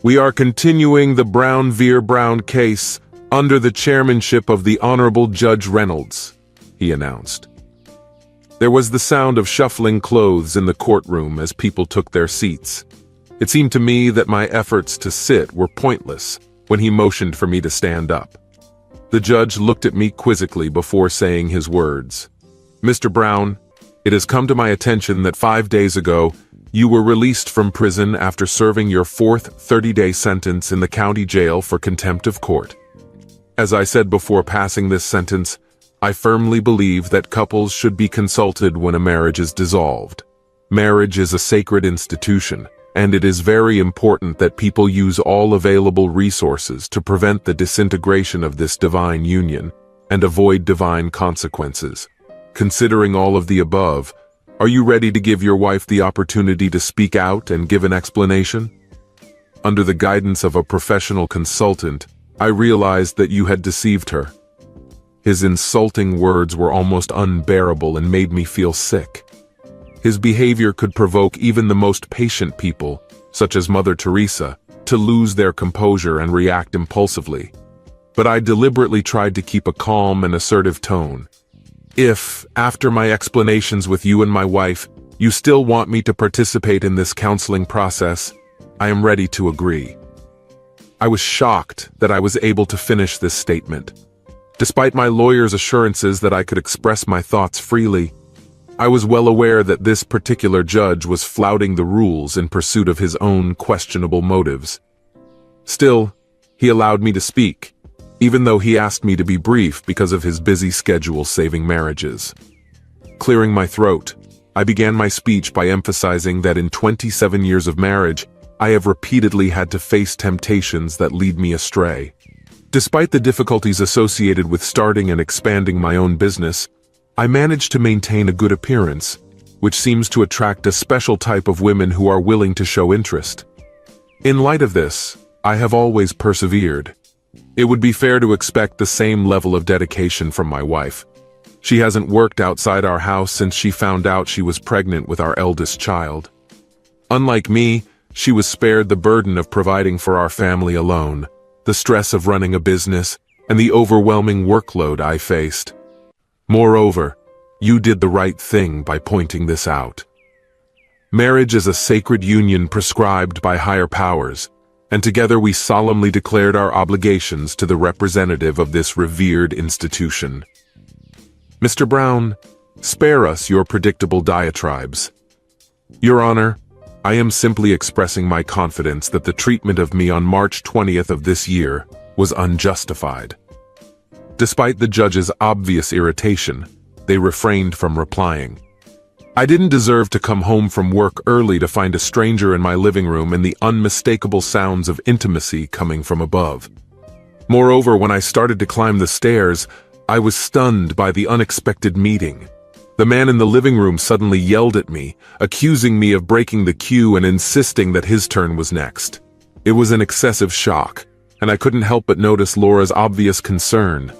"We are continuing the Brown v. Brown case under the chairmanship of the Honorable Judge Reynolds," he announced. There was the sound of shuffling clothes in the courtroom as people took their seats. It seemed to me that my efforts to sit were pointless, when he motioned for me to stand up. The judge looked at me quizzically before saying his words. "Mr. Brown, it has come to my attention that 5 days ago, you were released from prison after serving your fourth 30-day sentence in the county jail for contempt of court. As I said before passing this sentence, I firmly believe that couples should be consulted when a marriage is dissolved. Marriage is a sacred institution, and it is very important that people use all available resources to prevent the disintegration of this divine union and avoid divine consequences. Considering all of the above, are you ready to give your wife the opportunity to speak out and give an explanation?" Under the guidance of a professional consultant, I realized that you had deceived her. His insulting words were almost unbearable and made me feel sick. His behavior could provoke even the most patient people, such as Mother Teresa, to lose their composure and react impulsively. But I deliberately tried to keep a calm and assertive tone. "If, after my explanations with you and my wife, you still want me to participate in this counseling process, I am ready to agree." I was shocked that I was able to finish this statement. Despite my lawyer's assurances that I could express my thoughts freely, I was well aware that this particular judge was flouting the rules in pursuit of his own questionable motives. Still, he allowed me to speak, even though he asked me to be brief because of his busy schedule saving marriages. Clearing my throat, I began my speech by emphasizing that in 27 years of marriage, I have repeatedly had to face temptations that lead me astray. Despite the difficulties associated with starting and expanding my own business, I managed to maintain a good appearance, which seems to attract a special type of women who are willing to show interest. In light of this, I have always persevered. It would be fair to expect the same level of dedication from my wife. She hasn't worked outside our house since she found out she was pregnant with our eldest child. Unlike me, she was spared the burden of providing for our family alone, the stress of running a business, and the overwhelming workload I faced. Moreover, you did the right thing by pointing this out. Marriage is a sacred union prescribed by higher powers, and together we solemnly declared our obligations to the representative of this revered institution. Mr. Brown, spare us your predictable diatribes. Your Honor, I am simply expressing my confidence that the treatment of me on March 20th of this year was unjustified. Despite the judge's obvious irritation, they refrained from replying. I didn't deserve to come home from work early to find a stranger in my living room and the unmistakable sounds of intimacy coming from above. Moreover, when I started to climb the stairs, I was stunned by the unexpected meeting. The man in the living room suddenly yelled at me, accusing me of breaking the queue and insisting that his turn was next. It was an excessive shock, and I couldn't help but notice Laura's obvious concern.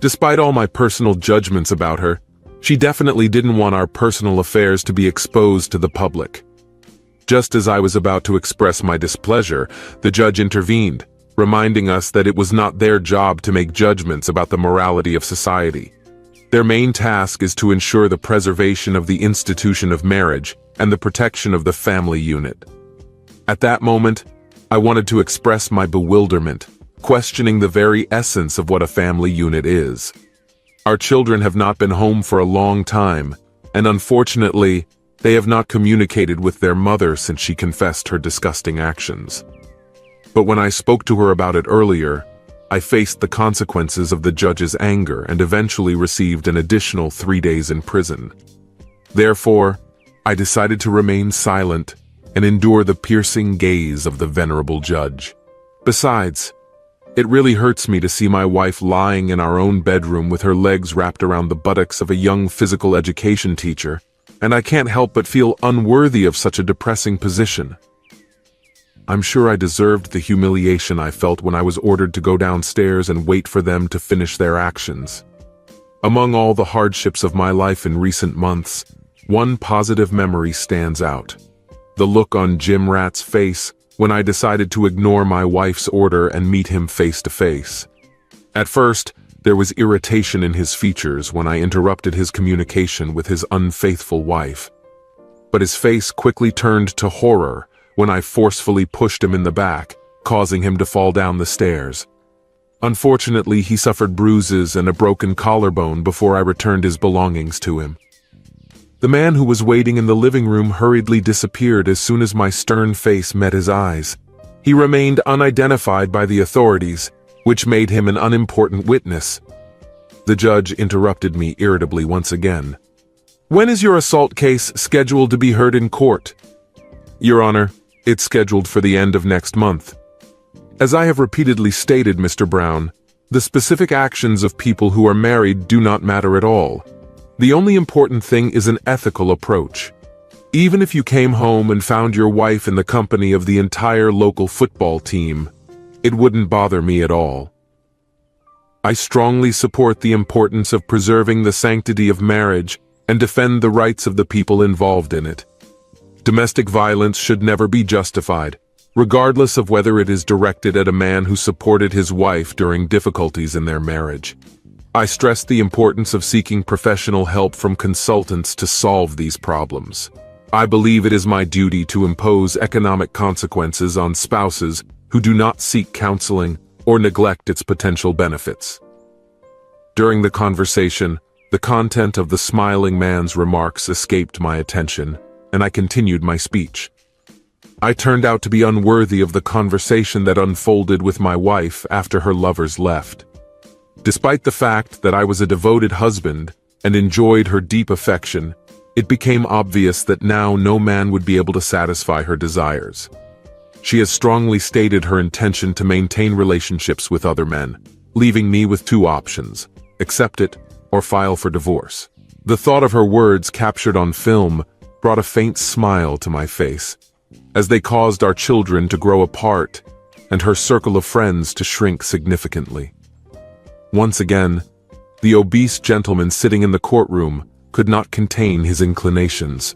Despite all my personal judgments about her, she definitely didn't want our personal affairs to be exposed to the public. Just as I was about to express my displeasure, the judge intervened, reminding us that it was not their job to make judgments about the morality of society. Their main task is to ensure the preservation of the institution of marriage and the protection of the family unit. At that moment, I wanted to express my bewilderment, questioning the very essence of what a family unit is. Our children have not been home for a long time, and unfortunately, they have not communicated with their mother since she confessed her disgusting actions. But when I spoke to her about it earlier, I faced the consequences of the judge's anger and eventually received an additional 3 days in prison. Therefore, I decided to remain silent and endure the piercing gaze of the venerable judge. Besides, it really hurts me to see my wife lying in our own bedroom with her legs wrapped around the buttocks of a young physical education teacher, and I can't help but feel unworthy of such a depressing position. I'm sure I deserved the humiliation I felt when I was ordered to go downstairs and wait for them to finish their actions. Among all the hardships of my life in recent months, one positive memory stands out. The look on Jim Rat's face when I decided to ignore my wife's order and meet him face to face. At first, there was irritation in his features when I interrupted his communication with his unfaithful wife. But his face quickly turned to horror when I forcefully pushed him in the back causing him to fall down the stairs. Unfortunately, he suffered bruises and a broken collarbone before I returned his belongings to him. The man who was waiting in the living room hurriedly disappeared as soon as my stern face met his eyes. He remained unidentified by the authorities, which made him an unimportant witness. The judge interrupted me irritably once again. "When is your assault case scheduled to be heard in court?" "Your Honor, it's scheduled for the end of next month." As I have repeatedly stated, Mr. Brown, the specific actions of people who are married do not matter at all. The only important thing is an ethical approach. Even if you came home and found your wife in the company of the entire local football team, it wouldn't bother me at all. I strongly support the importance of preserving the sanctity of marriage and defend the rights of the people involved in it. Domestic violence should never be justified, regardless of whether it is directed at a man who supported his wife during difficulties in their marriage. I stress the importance of seeking professional help from consultants to solve these problems. I believe it is my duty to impose economic consequences on spouses who do not seek counseling or neglect its potential benefits. During the conversation, the content of the smiling man's remarks escaped my attention, and I continued my speech. I turned out to be unworthy of the conversation that unfolded with my wife after her lovers left. Despite the fact that I was a devoted husband and enjoyed her deep affection, it became obvious that now no man would be able to satisfy her desires. She has strongly stated her intention to maintain relationships with other men, leaving me with two options: accept it or file for divorce. The thought of her words captured on film brought a faint smile to my face, as they caused our children to grow apart and her circle of friends to shrink significantly. Once again, the obese gentleman sitting in the courtroom could not contain his inclinations.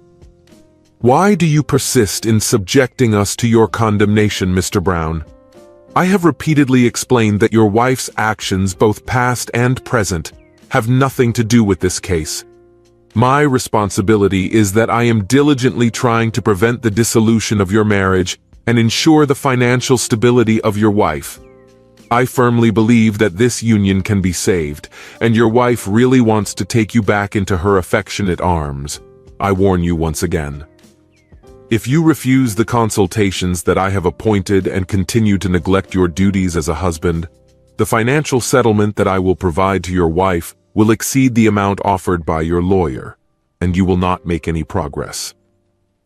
"Why do you persist in subjecting us to your condemnation, Mr. Brown? I have repeatedly explained that your wife's actions, both past and present, have nothing to do with this case. My responsibility is that I am diligently trying to prevent the dissolution of your marriage and ensure the financial stability of your wife. I firmly believe that this union can be saved, and your wife really wants to take you back into her affectionate arms. I warn you once again. If you refuse the consultations that I have appointed and continue to neglect your duties as a husband, the financial settlement that I will provide to your wife will exceed the amount offered by your lawyer, and you will not make any progress.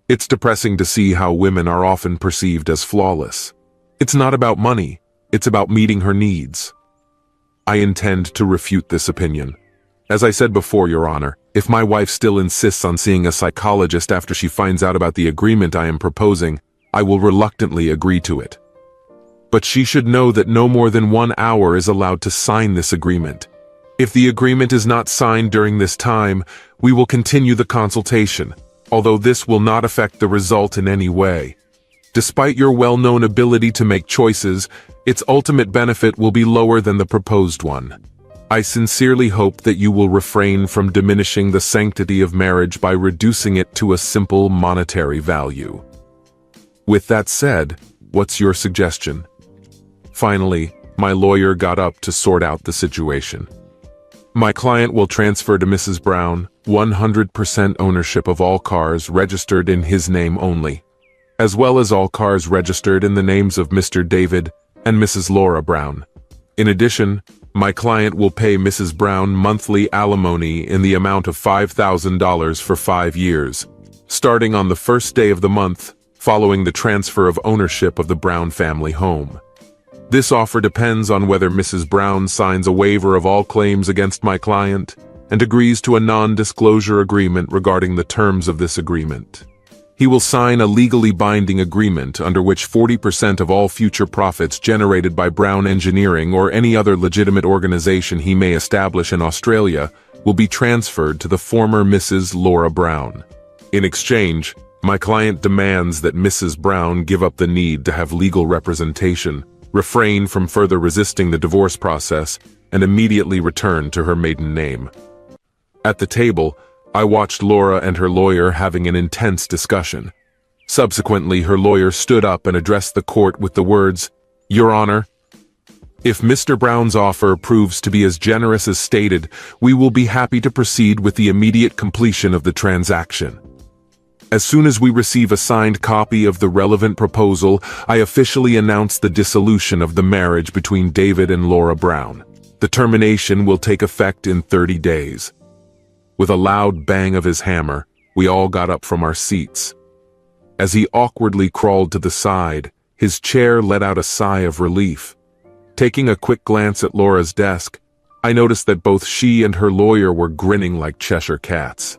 It's depressing to see how women are often perceived as flawless. It's not about money, it's about meeting her needs. I intend to refute this opinion. As I said before, Your Honor, if my wife still insists on seeing a psychologist after she finds out about the agreement I am proposing, I will reluctantly agree to it. But she should know that no more than 1 hour is allowed to sign this agreement. If the agreement is not signed during this time, we will continue the consultation, although this will not affect the result in any way. Despite your well-known ability to make choices, its ultimate benefit will be lower than the proposed one. I sincerely hope that you will refrain from diminishing the sanctity of marriage by reducing it to a simple monetary value. With that said, what's your suggestion? Finally, my lawyer got up to sort out the situation. My client will transfer to Mrs. Brown 100% ownership of all cars registered in his name only, as well as all cars registered in the names of Mr. David and Mrs. Laura Brown. In addition, my client will pay Mrs. Brown monthly alimony in the amount of $5,000 for 5 years, starting on the first day of the month following the transfer of ownership of the Brown family home. This offer depends on whether Mrs. Brown signs a waiver of all claims against my client and agrees to a non-disclosure agreement regarding the terms of this agreement. He will sign a legally binding agreement under which 40% of all future profits generated by Brown Engineering or any other legitimate organization he may establish in Australia will be transferred to the former Mrs. Laura Brown. In exchange, my client demands that Mrs. Brown give up the need to have legal representation, refrain from further resisting the divorce process, and immediately return to her maiden name. At the table, I watched Laura and her lawyer having an intense discussion. Subsequently, her lawyer stood up and addressed the court with the words, Your Honor, if Mr. Brown's offer proves to be as generous as stated, we will be happy to proceed with the immediate completion of the transaction. As soon as we receive a signed copy of the relevant proposal, I officially announce the dissolution of the marriage between David and Laura Brown. The termination will take effect in 30 days. With a loud bang of his hammer, we all got up from our seats. As he awkwardly crawled to the side, his chair let out a sigh of relief. Taking a quick glance at Laura's desk, I noticed that both she and her lawyer were grinning like Cheshire cats.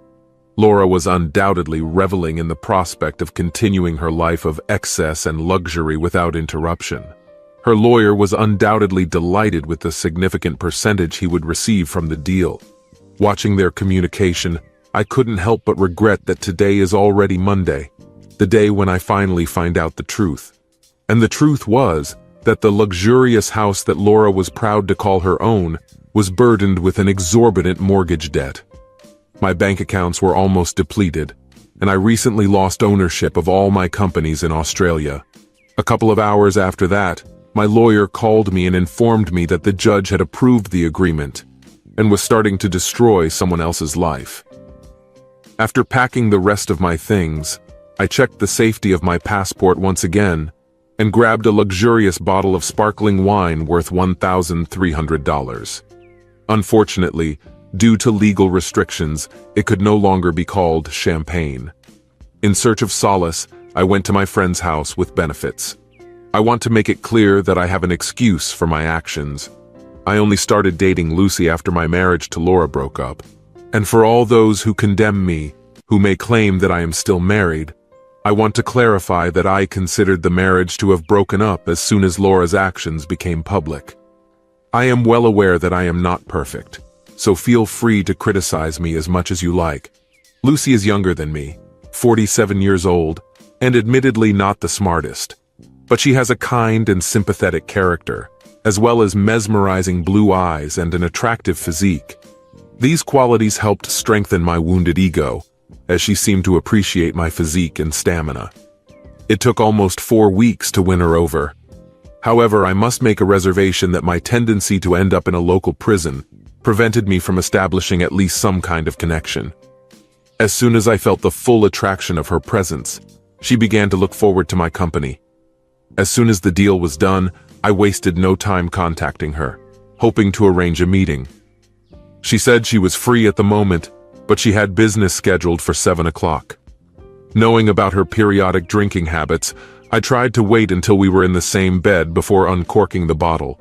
Laura was undoubtedly reveling in the prospect of continuing her life of excess and luxury without interruption. Her lawyer was undoubtedly delighted with the significant percentage he would receive from the deal. Watching their communication, I couldn't help but regret that today is already Monday, the day when I finally find out the truth. And the truth was that the luxurious house that Laura was proud to call her own was burdened with an exorbitant mortgage debt. My bank accounts were almost depleted, and I recently lost ownership of all my companies in Australia. A couple of hours after that, my lawyer called me and informed me that the judge had approved the agreement and was starting to destroy someone else's life. After packing the rest of my things, I checked the safety of my passport once again and grabbed a luxurious bottle of sparkling wine worth $1,300. Unfortunately, due to legal restrictions, it could no longer be called champagne. In search of solace, I went to my friend's house with benefits. I want to make it clear that I have an excuse for my actions. I only started dating Lucy after my marriage to Laura broke up. And for all those who condemn me, who may claim that I am still married, I want to clarify that I considered the marriage to have broken up as soon as Laura's actions became public. I am well aware that I am not perfect, so feel free to criticize me as much as you like. Lucy is younger than me, 47 years old, and admittedly not the smartest. But she has a kind and sympathetic character, as well as mesmerizing blue eyes and an attractive physique. These qualities helped strengthen my wounded ego, as she seemed to appreciate my physique and stamina. It took almost 4 weeks to win her over. However, I must make a reservation that my tendency to end up in a local prison prevented me from establishing at least some kind of connection. As soon as I felt the full attraction of her presence, she began to look forward to my company. As soon as the deal was done, I wasted no time contacting her, hoping to arrange a meeting. She said she was free at the moment, but she had business scheduled for 7 o'clock. Knowing about her periodic drinking habits, I tried to wait until we were in the same bed before uncorking the bottle.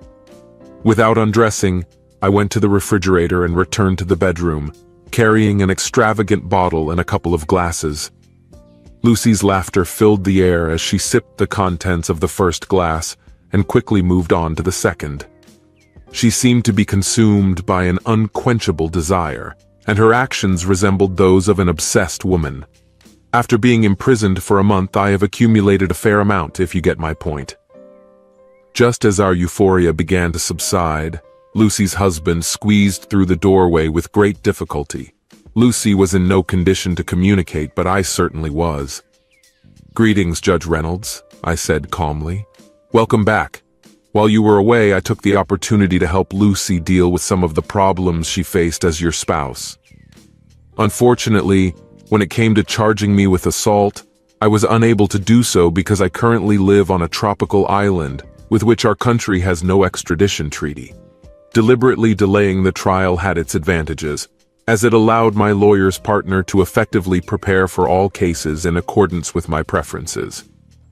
Without undressing, I went to the refrigerator and returned to the bedroom, carrying an extravagant bottle and a couple of glasses. Lucy's laughter filled the air as she sipped the contents of the first glass and quickly moved on to the second. She seemed to be consumed by an unquenchable desire, and her actions resembled those of an obsessed woman. After being imprisoned for a month, I have accumulated a fair amount, if you get my point. Just as our euphoria began to subside, Lucy's husband squeezed through the doorway with great difficulty. Lucy was in no condition to communicate, but I certainly was. "Greetings, Judge Reynolds," I said calmly. "Welcome back. While you were away, I took the opportunity to help Lucy deal with some of the problems she faced as your spouse. Unfortunately, when it came to charging me with assault, I was unable to do so because I currently live on a tropical island with which our country has no extradition treaty. Deliberately delaying the trial had its advantages, as it allowed my lawyer's partner to effectively prepare for all cases in accordance with my preferences.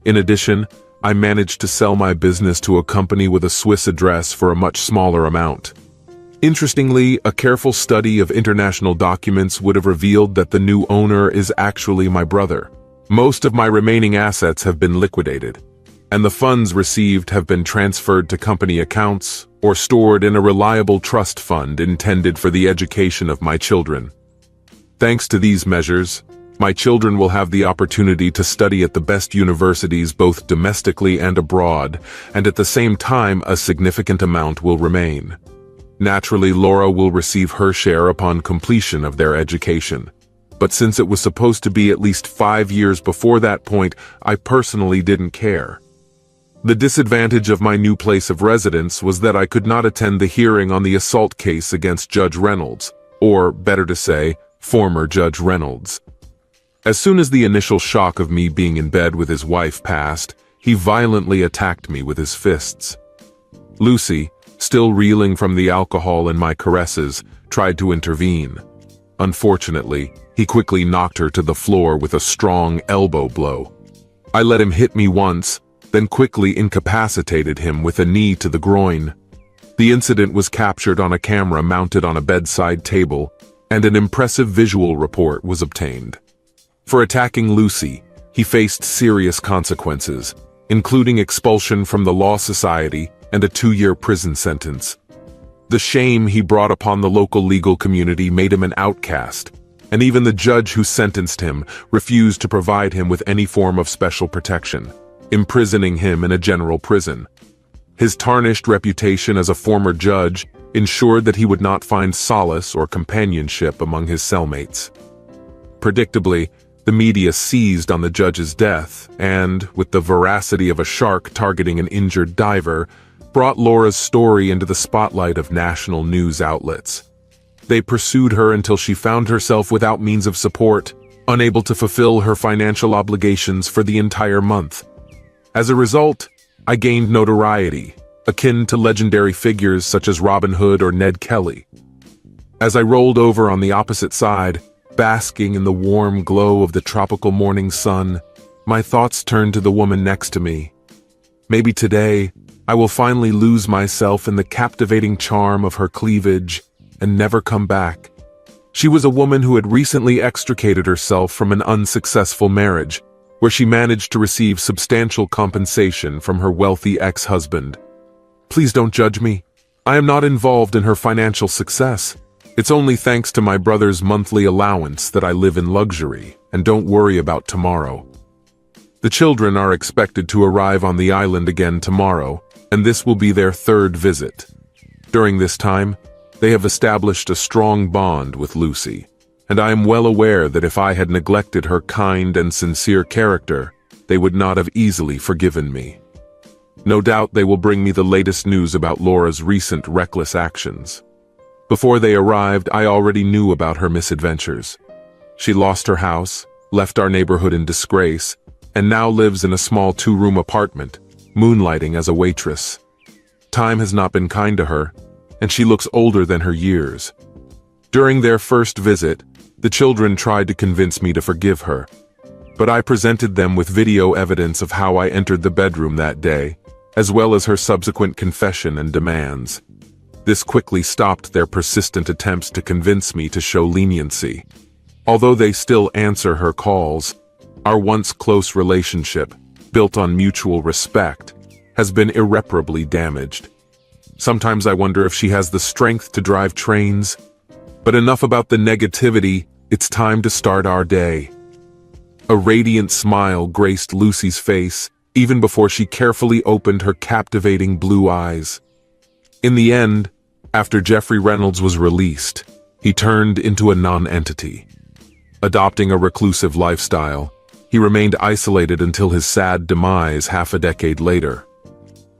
In addition, I managed to sell my business to a company with a Swiss address for a much smaller amount. Interestingly, a careful study of international documents would have revealed that the new owner is actually my brother. Most of my remaining assets have been liquidated, and the funds received have been transferred to company accounts or stored in a reliable trust fund intended for the education of my children. Thanks to these measures, my children will have the opportunity to study at the best universities both domestically and abroad, and at the same time a significant amount will remain. Naturally, Laura will receive her share upon completion of their education. But since it was supposed to be at least 5 years before that point, I personally didn't care. The disadvantage of my new place of residence was that I could not attend the hearing on the assault case against Judge Reynolds, or, better to say, former Judge Reynolds. As soon as the initial shock of me being in bed with his wife passed, he violently attacked me with his fists. Lucy, still reeling from the alcohol and my caresses, tried to intervene. Unfortunately, he quickly knocked her to the floor with a strong elbow blow. I let him hit me once, then quickly incapacitated him with a knee to the groin. The incident was captured on a camera mounted on a bedside table, and an impressive visual report was obtained. For attacking Lucy, he faced serious consequences, including expulsion from the Law Society and a 2-year prison sentence. The shame he brought upon the local legal community made him an outcast, and even the judge who sentenced him refused to provide him with any form of special protection, imprisoning him in a general prison. His tarnished reputation as a former judge ensured that he would not find solace or companionship among his cellmates. Predictably, the media seized on the judge's death and, with the veracity of a shark targeting an injured diver, brought Laura's story into the spotlight of national news outlets. They pursued her until she found herself without means of support, unable to fulfill her financial obligations for the entire month. As a result, I gained notoriety, akin to legendary figures such as Robin Hood or Ned Kelly. As I rolled over on the opposite side, basking in the warm glow of the tropical morning sun, my thoughts turned to the woman next to me. Maybe today, I will finally lose myself in the captivating charm of her cleavage and never come back. She was a woman who had recently extricated herself from an unsuccessful marriage, where she managed to receive substantial compensation from her wealthy ex-husband. Please don't judge me. I am not involved in her financial success. It's only thanks to my brother's monthly allowance that I live in luxury and don't worry about tomorrow. The children are expected to arrive on the island again tomorrow, and this will be their 3rd visit. During this time, they have established a strong bond with Lucy, and I am well aware that if I had neglected her kind and sincere character, they would not have easily forgiven me. No doubt they will bring me the latest news about Laura's recent reckless actions. Before they arrived, I already knew about her misadventures. She lost her house, left our neighborhood in disgrace, and now lives in a small 2-room apartment, moonlighting as a waitress. Time has not been kind to her, and she looks older than her years. During their first visit, the children tried to convince me to forgive her, but I presented them with video evidence of how I entered the bedroom that day, as well as her subsequent confession and demands. This quickly stopped their persistent attempts to convince me to show leniency. Although they still answer her calls, our once close relationship, built on mutual respect, has been irreparably damaged. Sometimes I wonder if she has the strength to drive trains. But enough about the negativity, it's time to start our day. A radiant smile graced Lucy's face, even before she carefully opened her captivating blue eyes. In the end, after Jeffrey Reynolds was released, he turned into a non-entity. Adopting a reclusive lifestyle, he remained isolated until his sad demise half a decade later.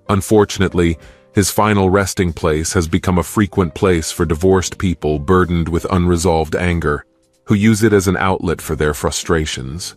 Unfortunately, his final resting place has become a frequent place for divorced people burdened with unresolved anger, who use it as an outlet for their frustrations.